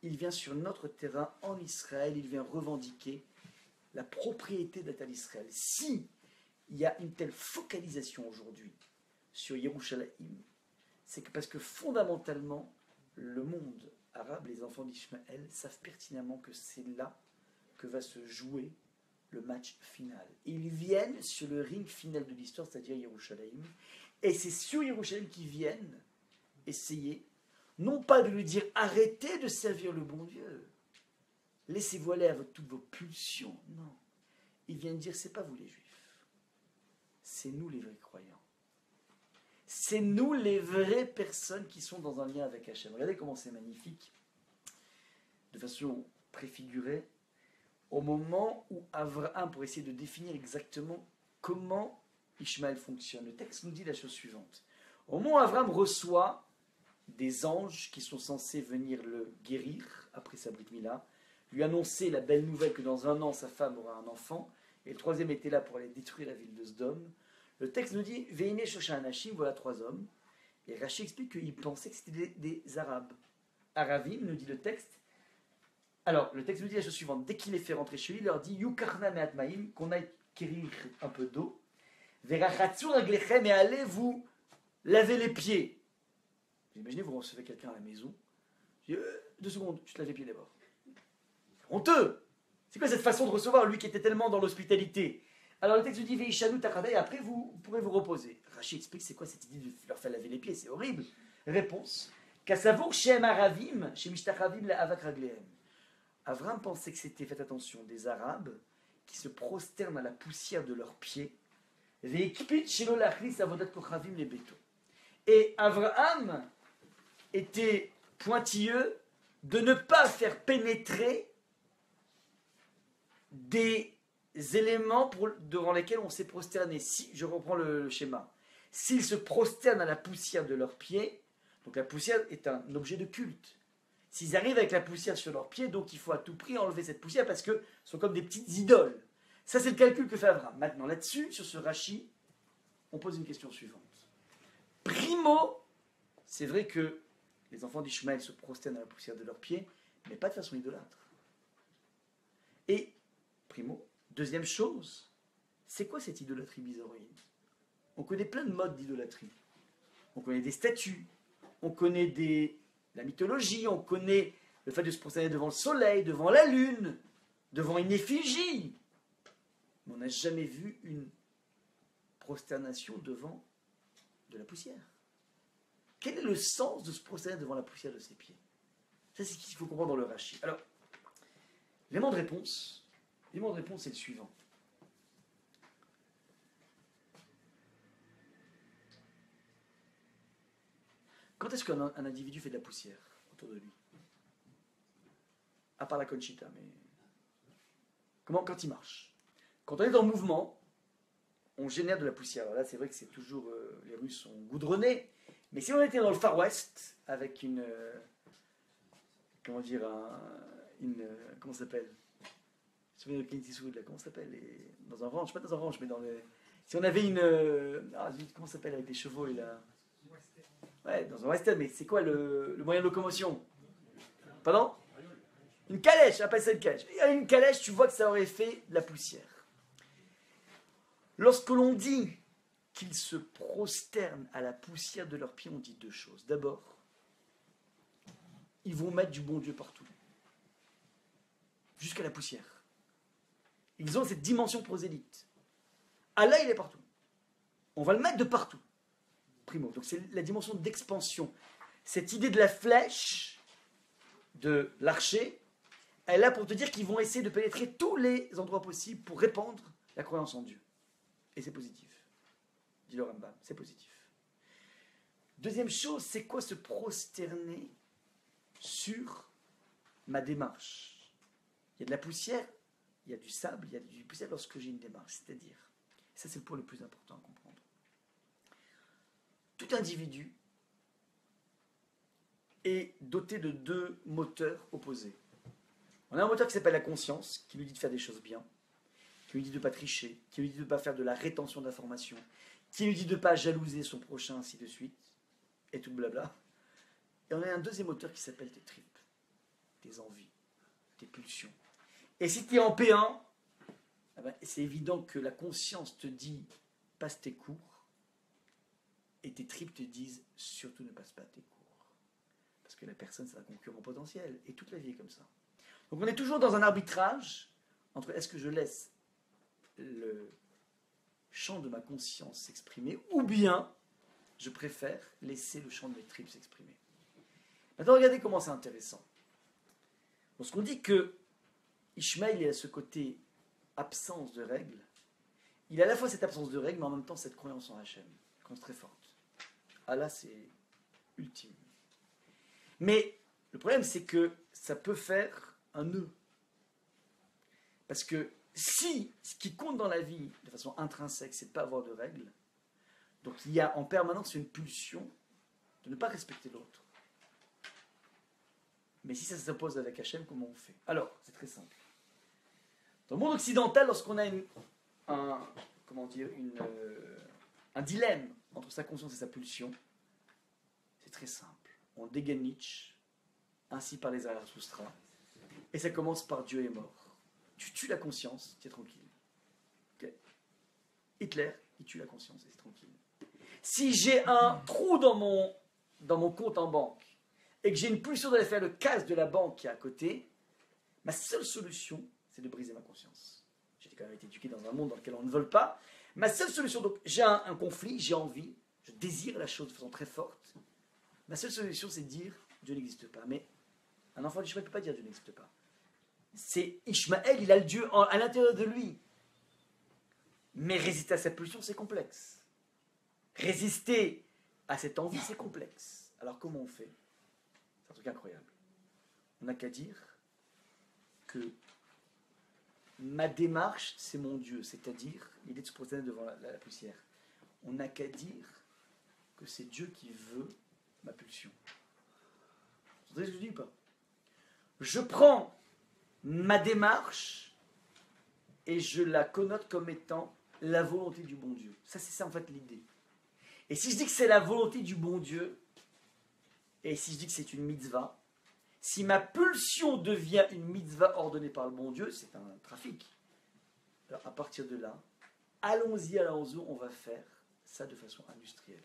Il vient sur notre terrain en Israël. Il vient revendiquer la propriété d'État d'Israël. Si il y a une telle focalisation aujourd'hui sur Yerushalayim, c'est que parce que fondamentalement, le monde arabe, les enfants d'Ishmaël, savent pertinemment que c'est là que va se jouer le match final. Ils viennent sur le ring final de l'histoire, c'est-à-dire Yerushalayim, et c'est sur Yerushalayim qu'ils viennent essayer, non pas de lui dire arrêtez de servir le bon Dieu, laissez-vous aller à toutes vos pulsions, non. Ils viennent dire c'est pas vous les Juifs, c'est nous les vrais croyants. C'est nous les vraies personnes qui sont dans un lien avec Hachem. Regardez comment c'est magnifique, de façon préfigurée, au moment où Abraham, pour essayer de définir exactement comment Ishmaël fonctionne. Le texte nous dit la chose suivante. Au moment où Abraham reçoit des anges qui sont censés venir le guérir après sa Brit Mila, lui annoncer la belle nouvelle que dans 1 an sa femme aura un enfant, et le 3e était là pour aller détruire la ville de Sodome. Le texte nous dit Veine Shosha Anashim, voilà 3 hommes. Et Rashi explique qu'il pensait que c'était des Arabes. Aravim, nous dit le texte. Alors, le texte nous dit la chose suivante. Dès qu'il les fait rentrer chez lui, il leur dit Yukarna me'at ma'im, qu'on aille quérir un peu d'eau. Verachatsu raglechem, et allez vous laver les pieds. Vous imaginez, vous recevez quelqu'un à la maison. Je dis 2 secondes, tu te laves les pieds d'abord. Honteux! C'est quoi cette façon de recevoir, lui qui était tellement dans l'hospitalité? Alors le texte nous dit Veishanu takada, et après vous pourrez vous reposer. Rachid explique c'est quoi cette idée de leur faire laver les pieds, c'est horrible. Réponse Kasavour Shem Aravim, Shem Ishtachavim la Avak Raglehem. Avram pensait que c'était, faites attention, des Arabes qui se prosternent à la poussière de leurs pieds. Et Abraham était pointilleux de ne pas faire pénétrer des éléments devant lesquels on s'est prosterné. Si, je reprends le schéma. S'ils se prosternent à la poussière de leurs pieds, donc la poussière est un objet de culte. S'ils arrivent avec la poussière sur leurs pieds, donc il faut à tout prix enlever cette poussière parce que ce sont comme des petites idoles. Ça, c'est le calcul que fait Abraham. Maintenant, là-dessus, sur ce Rashi, on pose une question suivante. Primo, c'est vrai que les enfants d'Ishmaël se prosternent à la poussière de leurs pieds, mais pas de façon idolâtre. Et, primo, deuxième chose, c'est quoi cette idolâtrie bizarroïde? On connaît plein de modes d'idolâtrie. On connaît des statues, on connaît la mythologie, on connaît le fait de se prosterner devant le soleil, devant la lune, devant une effigie. Mais on n'a jamais vu une prosternation devant de la poussière. Quel est le sens de se prosterner devant la poussière de ses pieds? Ça, c'est ce qu'il faut comprendre dans le Rashi. Alors, l'élément de réponse, c'est le suivant. Quand est-ce qu'un individu fait de la poussière autour de lui? À part la Conchita, mais... Quand il marche? Quand on est dans le mouvement, on génère de la poussière. Alors là, c'est vrai que c'est toujours... les rues sont goudronnées. Mais si on était dans le Far West, avec une... comment dire, comment ça s'appelle? Je me souviens de Clint Eastwood, là, comment ça s'appelle? Dans un ranch, pas dans un ranch, mais dans le... Si on avait une... comment ça s'appelle avec les chevaux et la... Ouais, dans un western, mais c'est quoi le moyen de locomotion? Pardon? Une calèche, appelle ça une calèche. Et à une calèche, tu vois que ça aurait fait de la poussière. Lorsque l'on dit qu'ils se prosternent à la poussière de leurs pieds, on dit 2 choses. D'abord, ils vont mettre du bon Dieu partout. Jusqu'à la poussière. Ils ont cette dimension prosélyte. Allah, il est partout. On va le mettre de partout. Primo. Donc c'est la dimension d'expansion. Cette idée de la flèche, de l'archer, elle est là pour te dire qu'ils vont essayer de pénétrer tous les endroits possibles pour répandre la croyance en Dieu. Et c'est positif. Dit le Rambam, c'est positif. Deuxième chose, c'est quoi se prosterner sur ma démarche? Il y a de la poussière, il y a du sable, il y a du poussière lorsque j'ai une démarche. C'est-à-dire, ça c'est le point le plus important à comprendre. Tout individu est doté de 2 moteurs opposés. On a un moteur qui s'appelle la conscience, qui lui dit de faire des choses bien, qui lui dit de ne pas tricher, qui lui dit de ne pas faire de la rétention d'informations, qui lui dit de ne pas jalouser son prochain, ainsi de suite, et tout blabla. Et on a un deuxième moteur qui s'appelle tes tripes, tes envies, tes pulsions. Et si tu es en P1, eh ben, c'est évident que la conscience te dit passe tes cours, et tes tripes te disent surtout ne passe pas tes cours. Parce que la personne, c'est un concurrent potentiel. Et toute la vie est comme ça. Donc on est toujours dans un arbitrage entre est-ce que je laisse le champ de ma conscience s'exprimer ou bien je préfère laisser le champ de mes tripes s'exprimer. Maintenant, regardez comment c'est intéressant. Lorsqu'on dit que Ishmaël est à ce côté absence de règles, il a à la fois cette absence de règles, mais en même temps cette croyance en Hachem, croyance très forte. Allah, c'est ultime. Mais le problème, c'est que ça peut faire un nœud. Parce que si ce qui compte dans la vie, de façon intrinsèque, c'est de ne pas avoir de règles, donc il y a en permanence une pulsion de ne pas respecter l'autre. Mais si ça s'impose avec Hachem, comment on fait? Alors, c'est très simple. Dans le monde occidental, lorsqu'on a un dilemme entre sa conscience et sa pulsion, c'est très simple. On dégaine Nietzsche, ainsi par les Zarathustra, et ça commence par Dieu est mort. Tu tues la conscience, tu es tranquille. Okay. Hitler, il tue la conscience, et c'est tranquille. Si j'ai un trou dans mon compte en banque, et que j'ai une pulsion d'aller faire le casse de la banque qui est à côté, ma seule solution, c'est de briser ma conscience. J'ai quand même été éduqué dans un monde dans lequel on ne vole pas. Ma seule solution, donc j'ai un conflit, j'ai envie, je désire la chose de façon très forte. Ma seule solution, c'est de dire Dieu n'existe pas. Mais un enfant d'Ishmaël ne peut pas dire Dieu n'existe pas. C'est Ishmaël, il a le Dieu à l'intérieur de lui. Mais résister à sa pulsion, c'est complexe. Résister à cette envie, c'est complexe. Alors comment on fait? C'est un truc incroyable. On n'a qu'à dire que ma démarche, c'est mon Dieu, c'est-à-dire l'idée de se prosterner devant la poussière. On n'a qu'à dire que c'est Dieu qui veut ma pulsion. Vous entendez ce que je dis ou pas? Je prends ma démarche et je la connote comme étant la volonté du bon Dieu. Ça, c'est ça en fait l'idée. Et si je dis que c'est la volonté du bon Dieu, et si je dis que c'est une mitzvah, si ma pulsion devient une mitzvah ordonnée par le bon Dieu, c'est un trafic. Alors à partir de là, allons-y à l'enzo, on va faire ça de façon industrielle.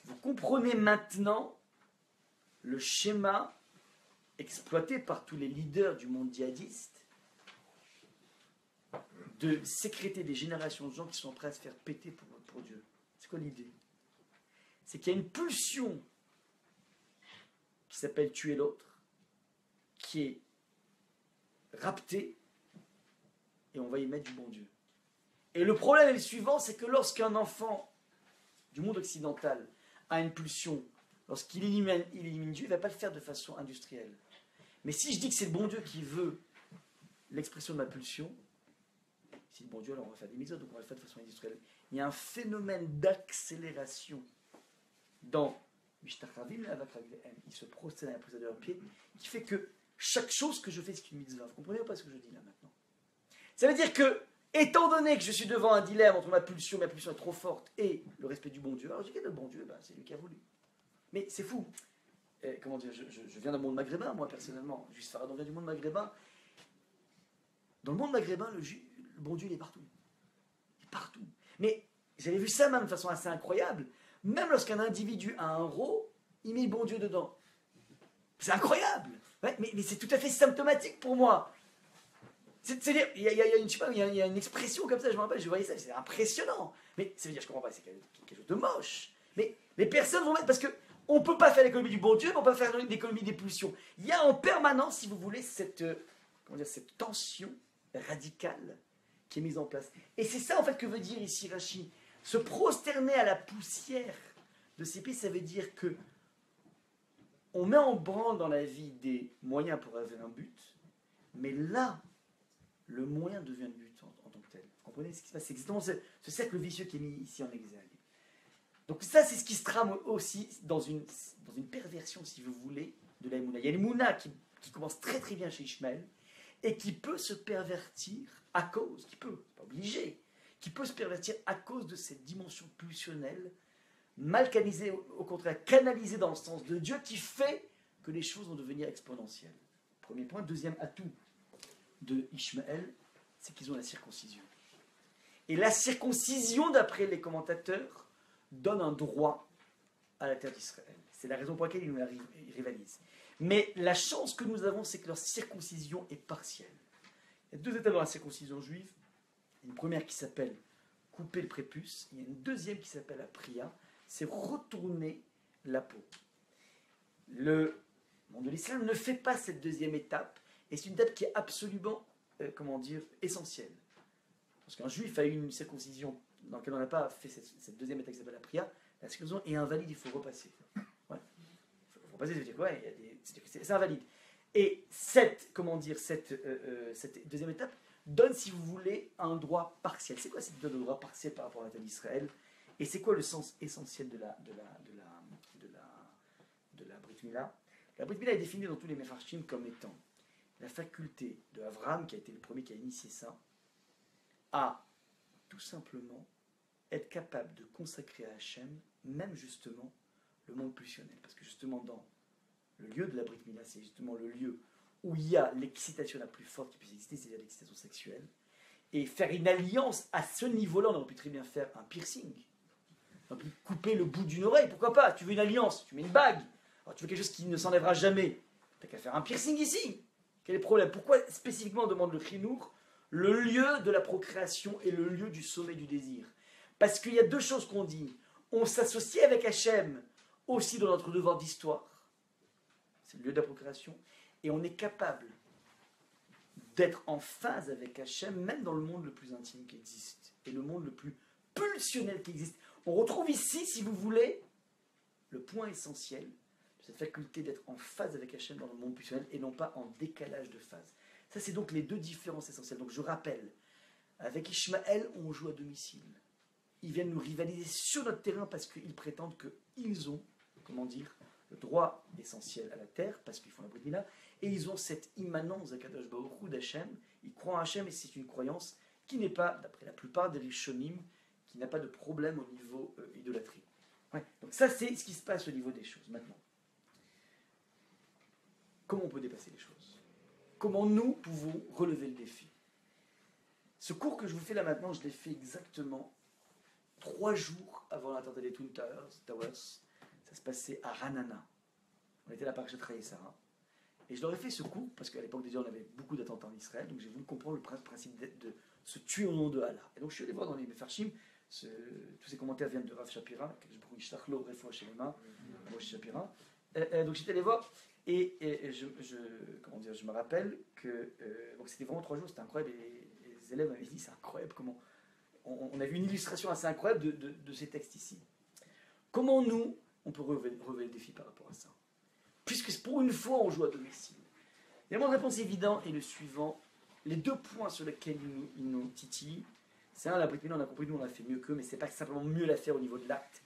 Vous comprenez maintenant le schéma exploité par tous les leaders du monde djihadiste de sécréter des générations de gens qui sont prêts à se faire péter pour Dieu. C'est quoi l'idée? C'est qu'il y a une pulsion qui s'appelle tuer l'autre, qui est raptée, et on va y mettre du bon Dieu. Et le problème est le suivant, c'est que lorsqu'un enfant du monde occidental a une pulsion, lorsqu'il élimine Dieu, il ne va pas le faire de façon industrielle. Mais si je dis que c'est le bon Dieu qui veut l'expression de ma pulsion, si le bon Dieu, alors on va faire des mitzvot, donc on va le faire de façon industrielle. Il y a un phénomène d'accélération dans il se prosterne à la prise de leurs pieds, qui fait que chaque chose que je fais, c'est une mitzvah. Vous comprenez ou pas ce que je dis là maintenant? Ça veut dire que, étant donné que je suis devant un dilemme entre ma pulsion est trop forte, et le respect du bon Dieu, alors je dis que le bon Dieu, c'est lui qui a voulu. Mais c'est fou. Comment dire, je viens d'un monde maghrébin, moi personnellement. Juste Faradon vient du monde maghrébin. Dans le monde maghrébin, le bon Dieu, il est partout. Il est partout. Mais j'avais vu ça même de façon assez incroyable. Même lorsqu'un individu a un rot, il met le bon Dieu dedans. C'est incroyable. Ouais, mais c'est tout à fait symptomatique pour moi. C'est-à-dire, il y a une expression comme ça, je me rappelle, je voyais ça, c'est impressionnant. Mais ça veut dire, je comprends pas, c'est quelque chose de moche. Mais les personnes vont mettre, parce qu'on ne peut pas faire l'économie du bon Dieu, mais on peut faire l'économie des pulsions. Il y a en permanence, si vous voulez, cette tension radicale qui est mise en place. Et c'est ça, en fait, que veut dire ici Rashi. Se prosterner à la poussière de ses pieds, ça veut dire que on met en branle dans la vie des moyens pour avoir un but, mais là, le moyen devient le but en tant que tel. Vous comprenez ce qui se passe? C'est exactement ce cercle vicieux qui est mis ici en exergue. Donc ça, c'est ce qui se trame aussi dans une perversion, si vous voulez, de la Emouna. Il y a l'Emouna qui commence très très bien chez Ishmaël, et qui peut se pervertir à cause, pas obligé, qui peut se pervertir à cause de cette dimension pulsionnelle, mal canalisée, au contraire, canalisée dans le sens de Dieu, qui fait que les choses vont devenir exponentielles. Premier point. Deuxième atout de Ishmaël, c'est qu'ils ont la circoncision. Et la circoncision, d'après les commentateurs, donne un droit à la terre d'Israël. C'est la raison pour laquelle ils rivalisent. Mais la chance que nous avons, c'est que leur circoncision est partielle. Il y a deux étapes dans la circoncision juive. Une première qui s'appelle couper le prépuce. Il y a une deuxième qui s'appelle la priya. C'est retourner la peau. Le monde de l'islam ne fait pas cette deuxième étape. Et c'est une étape qui est absolument, essentielle. Parce qu'un juif a eu une circoncision dans laquelle on n'a pas fait cette deuxième étape qui s'appelle la priya. La circoncision est invalide, il faut repasser. Ouais. Il faut repasser, ça veut dire quoi? C'est invalide. Et cette deuxième étape donne, si vous voulez, un droit partiel. C'est quoi cette droit partiel par rapport à la terre d'Israël? Et c'est quoi le sens essentiel de la Brit Mila? La Brit Mila est définie dans tous les Mefarshim comme étant la faculté de Abraham, qui a été le premier qui a initié ça, à tout simplement être capable de consacrer à Hachem, même justement, le monde pulsionnel. Parce que justement, dans le lieu de la Brit Mila, c'est justement le lieu où il y a l'excitation la plus forte qui puisse exister, c'est-à-dire l'excitation sexuelle. Et faire une alliance à ce niveau-là, on aurait pu très bien faire un piercing. On aurait pu couper le bout d'une oreille, pourquoi pas? Tu veux une alliance, tu mets une bague. Alors tu veux quelque chose qui ne s'enlèvera jamais. T'as qu'à faire un piercing ici. Quel est le problème? Pourquoi spécifiquement on demande le chinour, le lieu de la procréation et le lieu du sommet du désir? Parce qu'il y a deux choses qu'on dit. On s'associe avec Hachem aussi dans notre devoir d'histoire. C'est le lieu de la procréation. Et on est capable d'être en phase avec Hachem, même dans le monde le plus intime qui existe. Et le monde le plus pulsionnel qui existe. On retrouve ici, si vous voulez, le point essentiel de cette faculté d'être en phase avec Hachem dans le monde pulsionnel et non pas en décalage de phase. Ça, c'est donc les deux différences essentielles. Donc je rappelle, avec Ishmaël, on joue à domicile. Ils viennent nous rivaliser sur notre terrain parce qu'ils prétendent qu'ils ont, le droit essentiel à la terre, parce qu'ils font la Brit Mila, et ils ont cette immanence d'Akadosh Baruch Hu d'Hachem. Ils croient en Hachem et c'est une croyance qui n'est pas, d'après la plupart des Rishonim, qui n'a pas de problème au niveau idolâtrie. Ouais. Donc ça, c'est ce qui se passe au niveau des choses. Maintenant, comment on peut dépasser les choses? Comment nous pouvons relever le défi? Ce cours que je vous fais là maintenant, je l'ai fait exactement 3 jours avant l'attentat des Twin Towers. Ça se passait à Ranana. On était là par Chetray et Sarah. Et je leur ai fait ce cours, parce qu'à l'époque déjà on avait beaucoup d'attentats en Israël, donc j'ai voulu comprendre le principe de se tuer au nom de Allah. Et donc je suis allé voir dans les Mefarshim, tous ces commentaires viennent de Rav Shapira, donc j'étais allé voir, et je me rappelle que donc c'était vraiment 3 jours, c'était incroyable, et les élèves m'avaient dit c'est incroyable comment... On a vu une illustration assez incroyable de ces textes ici. Comment nous, on peut relever le défi par rapport à ça? Puisque pour une fois, on joue à domicile. L'élément de réponse évident est le suivant. Les 2 points sur lesquels ils nous titillent, c'est la Brit Mila, on a compris, nous on a fait mieux qu'eux, mais c'est pas simplement mieux la faire au niveau de l'acte.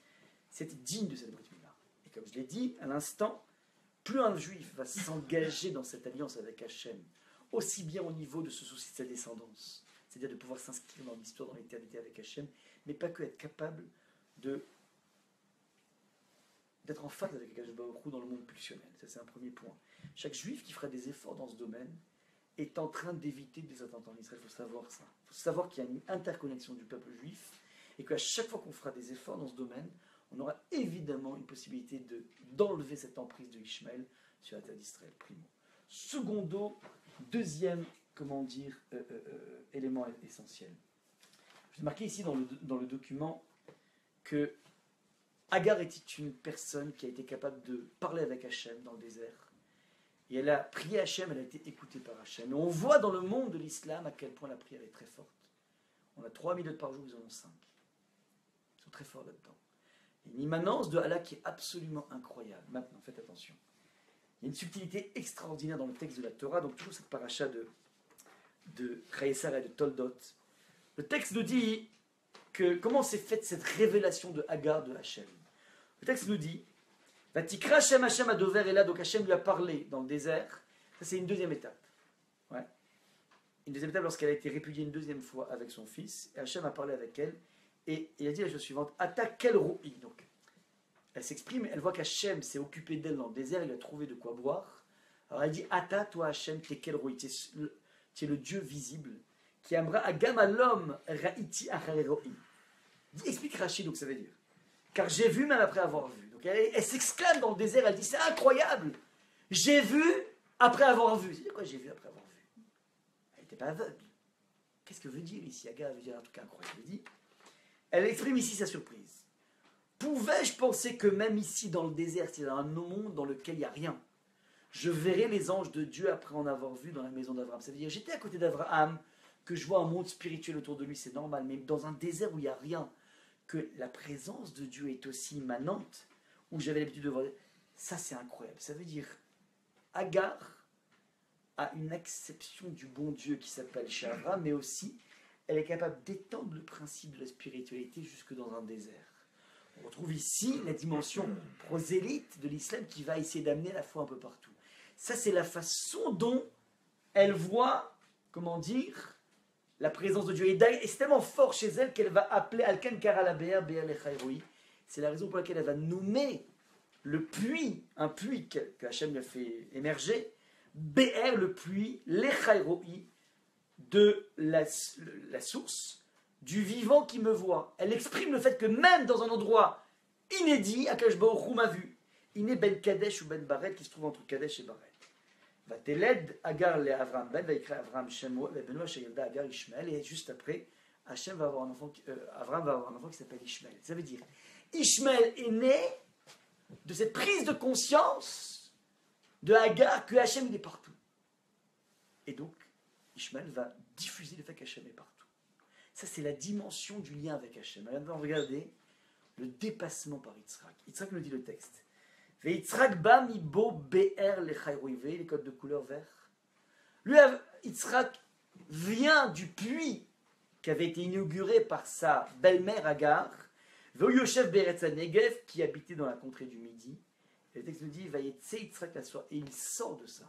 C'était digne de cette Brit Mila. Et comme je l'ai dit à l'instant, plus un juif va s'engager dans cette alliance avec Hachem, aussi bien au niveau de ce souci de sa descendance, c'est-à-dire de pouvoir s'inscrire dans l'histoire, dans l'éternité avec Hachem, mais pas que être capable d'être en phase avec Akadosh Baruch Hu dans le monde pulsionnel. Ça, c'est un premier point. Chaque juif qui fera des efforts dans ce domaine est en train d'éviter des attentats en Israël. Il faut savoir ça. Il faut savoir qu'il y a une interconnexion du peuple juif et qu'à chaque fois qu'on fera des efforts dans ce domaine, on aura évidemment une possibilité d'enlever cette emprise de Ishmaël sur la terre d'Israël, primo. Secondo, deuxième, élément essentiel. Je vais marquer ici dans le document que Agar était une personne qui a été capable de parler avec Hachem dans le désert. Et elle a prié Hachem, elle a été écoutée par Hachem. Et on voit dans le monde de l'islam à quel point la prière est très forte. On a 3 minutes par jour, ils en ont 5. Ils sont très forts là-dedans. Il y a une immanence de Allah qui est absolument incroyable. Maintenant, faites attention. Il y a une subtilité extraordinaire dans le texte de la Torah, donc toujours cette paracha de Chaïsar et de Toldot. Le texte nous dit que comment s'est faite cette révélation de Agar de Hachem. Le texte nous dit Vatikra Hashem Hashem Adover et là, donc Hachem lui a parlé dans le désert. Ça, c'est une deuxième étape. Ouais. Une deuxième étape lorsqu'elle a été répudiée une deuxième fois avec son fils. Et Hachem a parlé avec elle. Et il a dit la chose suivante Ata kel roi. Donc, elle s'exprime, elle voit qu'Hachem s'est occupé d'elle dans le désert, il a trouvé de quoi boire. Alors elle dit Ata, toi Hachem, t'es quel roi? Tu es le Dieu visible. Qui amra agam alom ra'iti acharei. Explique Rashi, donc ça veut dire car j'ai vu même après avoir vu. Donc elle s'exclame dans le désert, elle dit c'est incroyable, j'ai vu après avoir vu. C'est quoi j'ai vu après avoir vu? Elle n'était pas aveugle. Qu'est-ce que veut dire ici? Agar veut dire un truc incroyable. Elle exprime ici sa surprise. Pouvais-je penser que même ici dans le désert, c'est un monde dans lequel il n'y a rien, je verrai les anges de Dieu après en avoir vu dans la maison d'Abraham? Ça veut dire j'étais à côté d'Abraham, que je vois un monde spirituel autour de lui, c'est normal, mais dans un désert où il n'y a rien, que la présence de Dieu est aussi immanente, où j'avais l'habitude de voir, ça c'est incroyable. Ça veut dire Agar a une acception du bon Dieu qui s'appelle chez Abraham, mais aussi elle est capable d'étendre le principe de la spiritualité jusque dans un désert. On retrouve ici la dimension prosélyte de l'islam qui va essayer d'amener la foi un peu partout. Ça, c'est la façon dont elle voit, comment dire, la présence de Dieu. Et c'est tellement fort chez elle qu'elle va appeler Alken Kara Be'er Lechayroi. C'est la raison pour laquelle elle va nommer le puits, un puits que Hachem lui a fait émerger, Be'er, le puits, Lechayroi, de la source du vivant qui me voit. Elle exprime le fait que même dans un endroit inédit, Akash Baruch Hu m'a vu. Iné ben Kadesh ou ben Baret, qui se trouve entre Kadesh et Baret. Va teled Agar le Avram ben, va écrire Avram Shemo, va benoua sheyelda Agar Ishmael, et juste après, Hachem va avoir un enfant, Avram va avoir un enfant qui s'appelle Ishmael. Ça veut dire, Ishmael est né de cette prise de conscience de Agar que Hachem il est partout. Et donc, Ishmael va diffuser le fait qu'Hachem est partout. Ça, c'est la dimension du lien avec Hachem. Maintenant, regardez le dépassement par Yitzhak. Yitzhak nous dit le texte. Yitzhak ba mi bo be'er lechayroi. Vous voyez les codes de couleur vert? Lui, Yitzhak vient du puits qui avait été inauguré par sa belle-mère Agar, Yoshev be'eretz Negev, qui habitait dans la contrée du Midi. Et le texte nous dit Vayetse Yitzhak la soie. Et il sort de ça.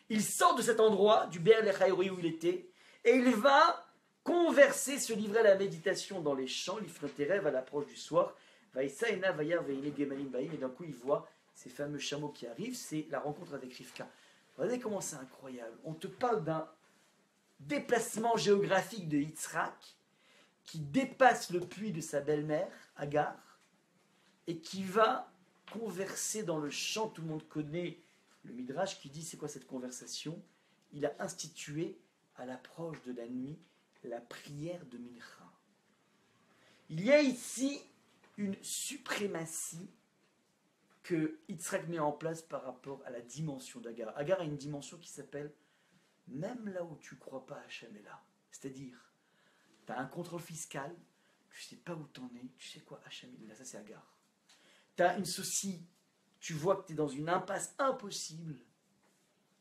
Il sort de cet endroit, du Be'er lechayroi où il était, et il va converser, se livrer à la méditation dans les champs, l'ifnoterev à l'approche du soir, et d'un coup il voit ces fameux chameaux qui arrivent, c'est la rencontre avec Rivka. Regardez comment c'est incroyable. On te parle d'un déplacement géographique de Yitzhak qui dépasse le puits de sa belle-mère, Agar, et qui va converser dans le champ. Tout le monde connaît le Midrash qui dit c'est quoi cette conversation? Il a institué à l'approche de la nuit la prière de Mincha. Il y a ici une suprématie que Yitzhak met en place par rapport à la dimension d'Agar. Agar a une dimension qui s'appelle même là où tu ne crois pas, Hachem est là. C'est-à-dire, tu as un contrôle fiscal, tu ne sais pas où tu en es, tu sais quoi, Hachem est là, ça c'est Agar. Tu as une souci, tu vois que tu es dans une impasse impossible,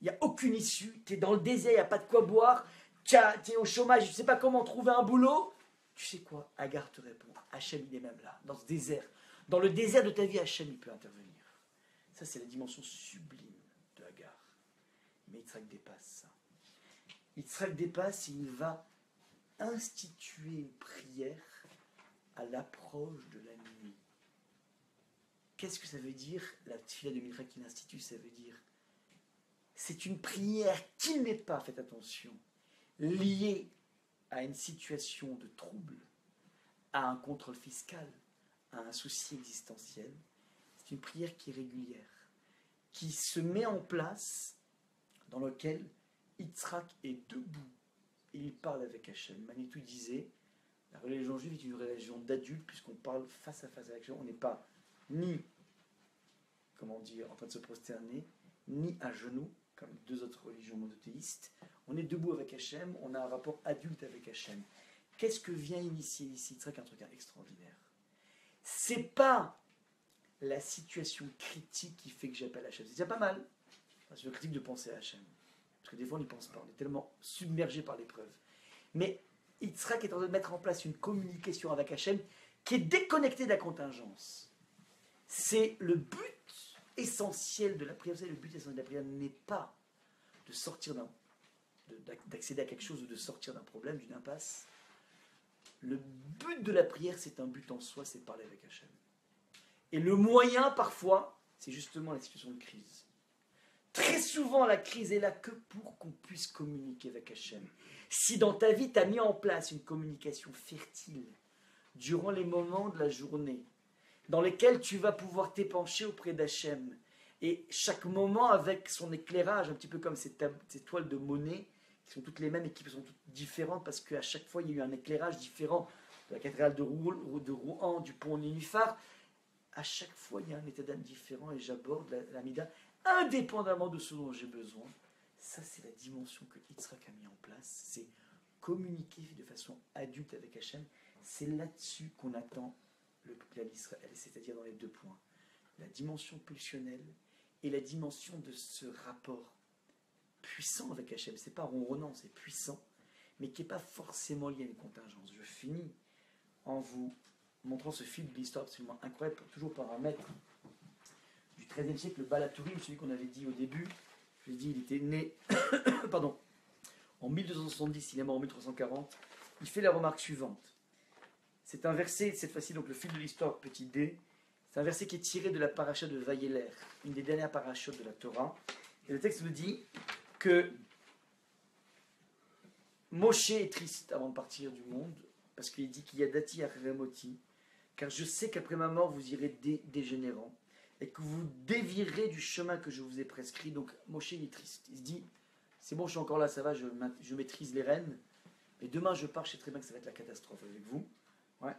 il n'y a aucune issue, tu es dans le désert, il n'y a pas de quoi boire, tu es au chômage, tu ne sais pas comment trouver un boulot. Tu sais quoi? Agar te répond. Hachem, il est même là, dans ce désert. Dans le désert de ta vie, Hachem, il peut intervenir. Ça, c'est la dimension sublime de Agar. Mais Yitzhak dépasse ça. Yitzhak dépasse et il va instituer une prière à l'approche de la nuit. Qu'est-ce que ça veut dire, la tefila de Mincha qu'il institue? Ça veut dire, c'est une prière qui n'est pas, faites attention, liée à une situation de trouble, à un contrôle fiscal, à un souci existentiel. C'est une prière qui est régulière, qui se met en place, dans lequel Yitzhak est debout et il parle avec Hachem. Manitou disait, la religion juive est une religion d'adulte puisqu'on parle face à face avec Hachem. On n'est pas ni, comment dire, en train de se prosterner, ni à genoux, comme deux autres religions monothéistes. On est debout avec Hachem, on a un rapport adulte avec Hachem. Qu'est-ce que vient initier ici? C'est un truc extraordinaire. C'est pas la situation critique qui fait que j'appelle Hachem. C'est déjà pas mal. C'est critique de penser à Hachem. Parce que des fois on n'y pense pas, on est tellement submergé par l'épreuve. Mais Yitzhak est en train de mettre en place une communication avec Hachem qui est déconnectée de la contingence. C'est le but essentiel de la prière. Vous savez, le but essentiel de la prière n'est pas de sortir d'accéder à quelque chose ou de sortir d'un problème, d'une impasse. Le but de la prière, c'est un but en soi, c'est de parler avec Hachem. Et le moyen, parfois, c'est justement la situation de crise. Très souvent, la crise est là que pour qu'on puisse communiquer avec Hachem. Si dans ta vie, tu as mis en place une communication fertile durant les moments de la journée dans lesquels tu vas pouvoir t'épancher auprès d'Hachem. Et chaque moment avec son éclairage, un petit peu comme ces toiles de Monet, qui sont toutes les mêmes et qui sont toutes différentes, parce qu'à chaque fois, il y a eu un éclairage différent de la cathédrale de Rouen, du pont Nénuphar. À chaque fois, il y a un état d'âme différent et j'aborde la Mida indépendamment de ce dont j'ai besoin. Ça, c'est la dimension que Yitzhak a mis en place. C'est communiquer de façon adulte avec Hachem. C'est là-dessus qu'on attend le peuple d'Israël, c'est-à-dire dans les deux points. La dimension pulsionnelle et la dimension de ce rapport puissant avec Hachem. C'est pas ronronnant, c'est puissant, mais qui n'est pas forcément lié à une contingence. Je finis en vous montrant ce fil de l'histoire absolument incroyable, toujours par un maître du XIIIe siècle, le Baal HaTurim, celui qu'on avait dit au début. Je l'ai dit, il était né pardon, en 1270, il est mort en 1340. Il fait la remarque suivante. C'est un verset, cette fois-ci, donc le fil de l'histoire, petit d, c'est un verset qui est tiré de la paracha de Vayeler, une des dernières parachutes de la Torah. Et le texte nous dit que Moshe est triste avant de partir du monde, parce qu'il dit qu'il y a dati achemoti, car je sais qu'après ma mort vous irez dégénérant, et que vous dévierez du chemin que je vous ai prescrit. Donc Moshe il est triste, il se dit, c'est bon, je suis encore là, ça va, je maîtrise les rênes, mais demain je pars, je sais très bien que ça va être la catastrophe avec vous. Ouais.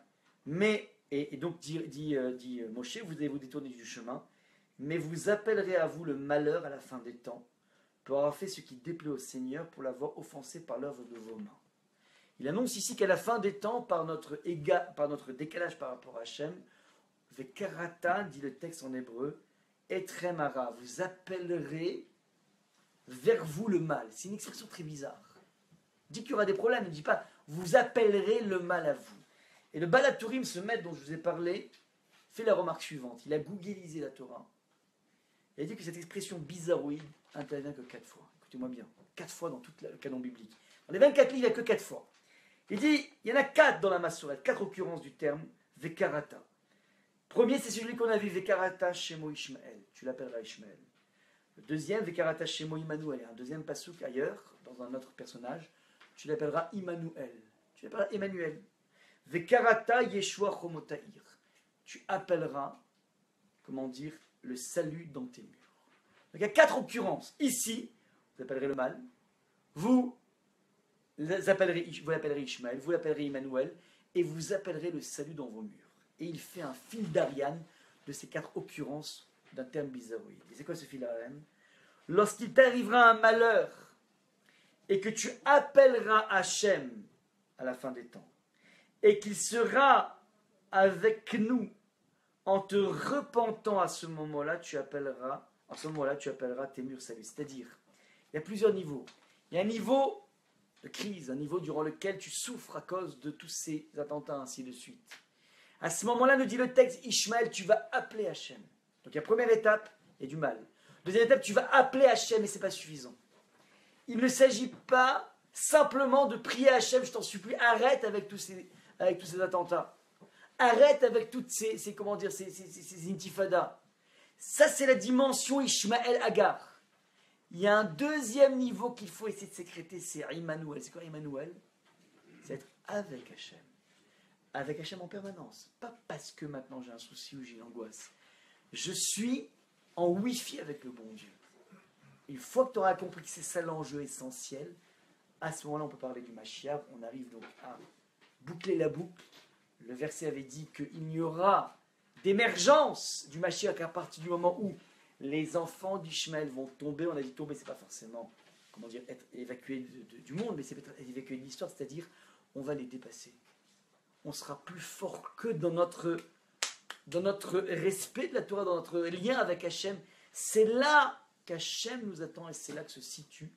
Mais, et donc dit Moshe, vous allez vous détourner du chemin, mais vous appellerez à vous le malheur à la fin des temps, pour avoir fait ce qui déplaît au Seigneur, pour l'avoir offensé par l'œuvre de vos mains. Il annonce ici qu'à la fin des temps, par notre décalage par rapport à Hachem, Vekarata, dit le texte en hébreu, Etremara, vous appellerez vers vous le mal. C'est une expression très bizarre. Il dit qu'il y aura des problèmes, il ne dit pas vous appellerez le mal à vous. Et le Baal HaTurim, ce maître dont je vous ai parlé, fait la remarque suivante. Il a googlisé la Torah. Il a dit que cette expression bizarroïde intervient que 4 fois. Écoutez-moi bien, 4 fois dans tout le canon biblique. Dans les 24 livres, il n'y a que 4 fois. Il dit, il y en a 4 dans la Massorette, 4 occurrences du terme Vekarata. Premier, c'est celui qu'on a vu, Vekarata Shemo Ishmael. Tu l'appelleras Ishmael. Le deuxième, Vekarata Shemo Immanuel. Un deuxième pasouk ailleurs, dans un autre personnage. Tu l'appelleras Immanuel. Tu l'appelleras Emmanuel. Vekarata Yeshua Chomotaïr. Tu appelleras, comment dire, le salut dans tes murs. Donc il y a 4 occurrences. Ici, vous appellerez le mal. Vous l'appellerez Ishmael. Vous l'appellerez Immanuel. Et vous appellerez le salut dans vos murs. Et il fait un fil d'Ariane de ces 4 occurrences d'un terme bizarroïde. Et c'est quoi ce fil d'Ariane? Lorsqu'il t'arrivera un malheur et que tu appelleras Hachem à la fin des temps et qu'il sera avec nous en te repentant à ce moment-là, tu appelleras tes murs salut. C'est-à-dire, il y a plusieurs niveaux. Il y a un niveau de crise, un niveau durant lequel tu souffres à cause de tous ces attentats, ainsi de suite. À ce moment-là, nous dit le texte, Ishmael, tu vas appeler Hachem. Donc, la première étape, il y a du mal. Deuxième étape, tu vas appeler Hachem et ce n'est pas suffisant. Il ne s'agit pas simplement de prier Hachem, je t'en supplie, arrête avec tous ces attentats. Arrête avec toutes ces intifadas. Ça, c'est la dimension Ishmael Agar. Il y a un deuxième niveau qu'il faut essayer de sécréter, c'est Immanuel. C'est quoi Immanuel? C'est être avec Hachem. Avec Hachem en permanence. Pas parce que maintenant j'ai un souci ou j'ai une angoisse. Je suis en Wi-Fi avec le bon Dieu. Une fois que tu auras compris que c'est ça l'enjeu essentiel, à ce moment-là, on peut parler du Mashiach. On arrive donc à boucler la boucle. Le verset avait dit qu'il n'y aura d'émergence du Mashiach qu'à partir du moment où les enfants d'Ishmaël vont tomber. On a dit tomber, c'est pas forcément, être évacué du monde, mais c'est peut-être évacué de l'histoire, c'est-à-dire on va les dépasser. On sera plus fort que dans notre respect de la Torah, dans notre lien avec Hachem. C'est là qu'Hachem nous attend et c'est là que se situe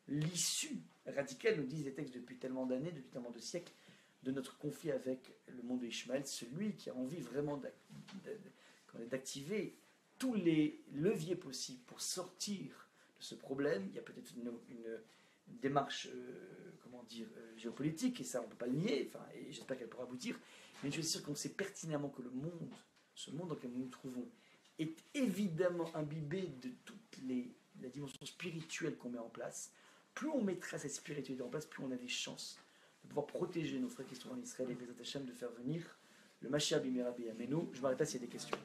l'issue radicale, nous disent les textes depuis tellement d'années, depuis tellement de siècles, de notre conflit avec le monde d'Ishmaël, celui qui a envie vraiment d'activer tous les leviers possibles pour sortir de ce problème. Il y a peut-être une démarche géopolitique, et ça on ne peut pas le nier, et j'espère qu'elle pourra aboutir, mais je suis sûr qu'on sait pertinemment que ce monde dans lequel nous nous trouvons, est évidemment imbibé de toute la dimension spirituelle qu'on met en place. Plus on mettra cette spiritualité en place, plus on a des chances de pouvoir protéger nos frères qui sont en Israël et les Hachem de faire venir le Mashiach Bimera Biyamenu. Je m'arrête là s'il y a des questions.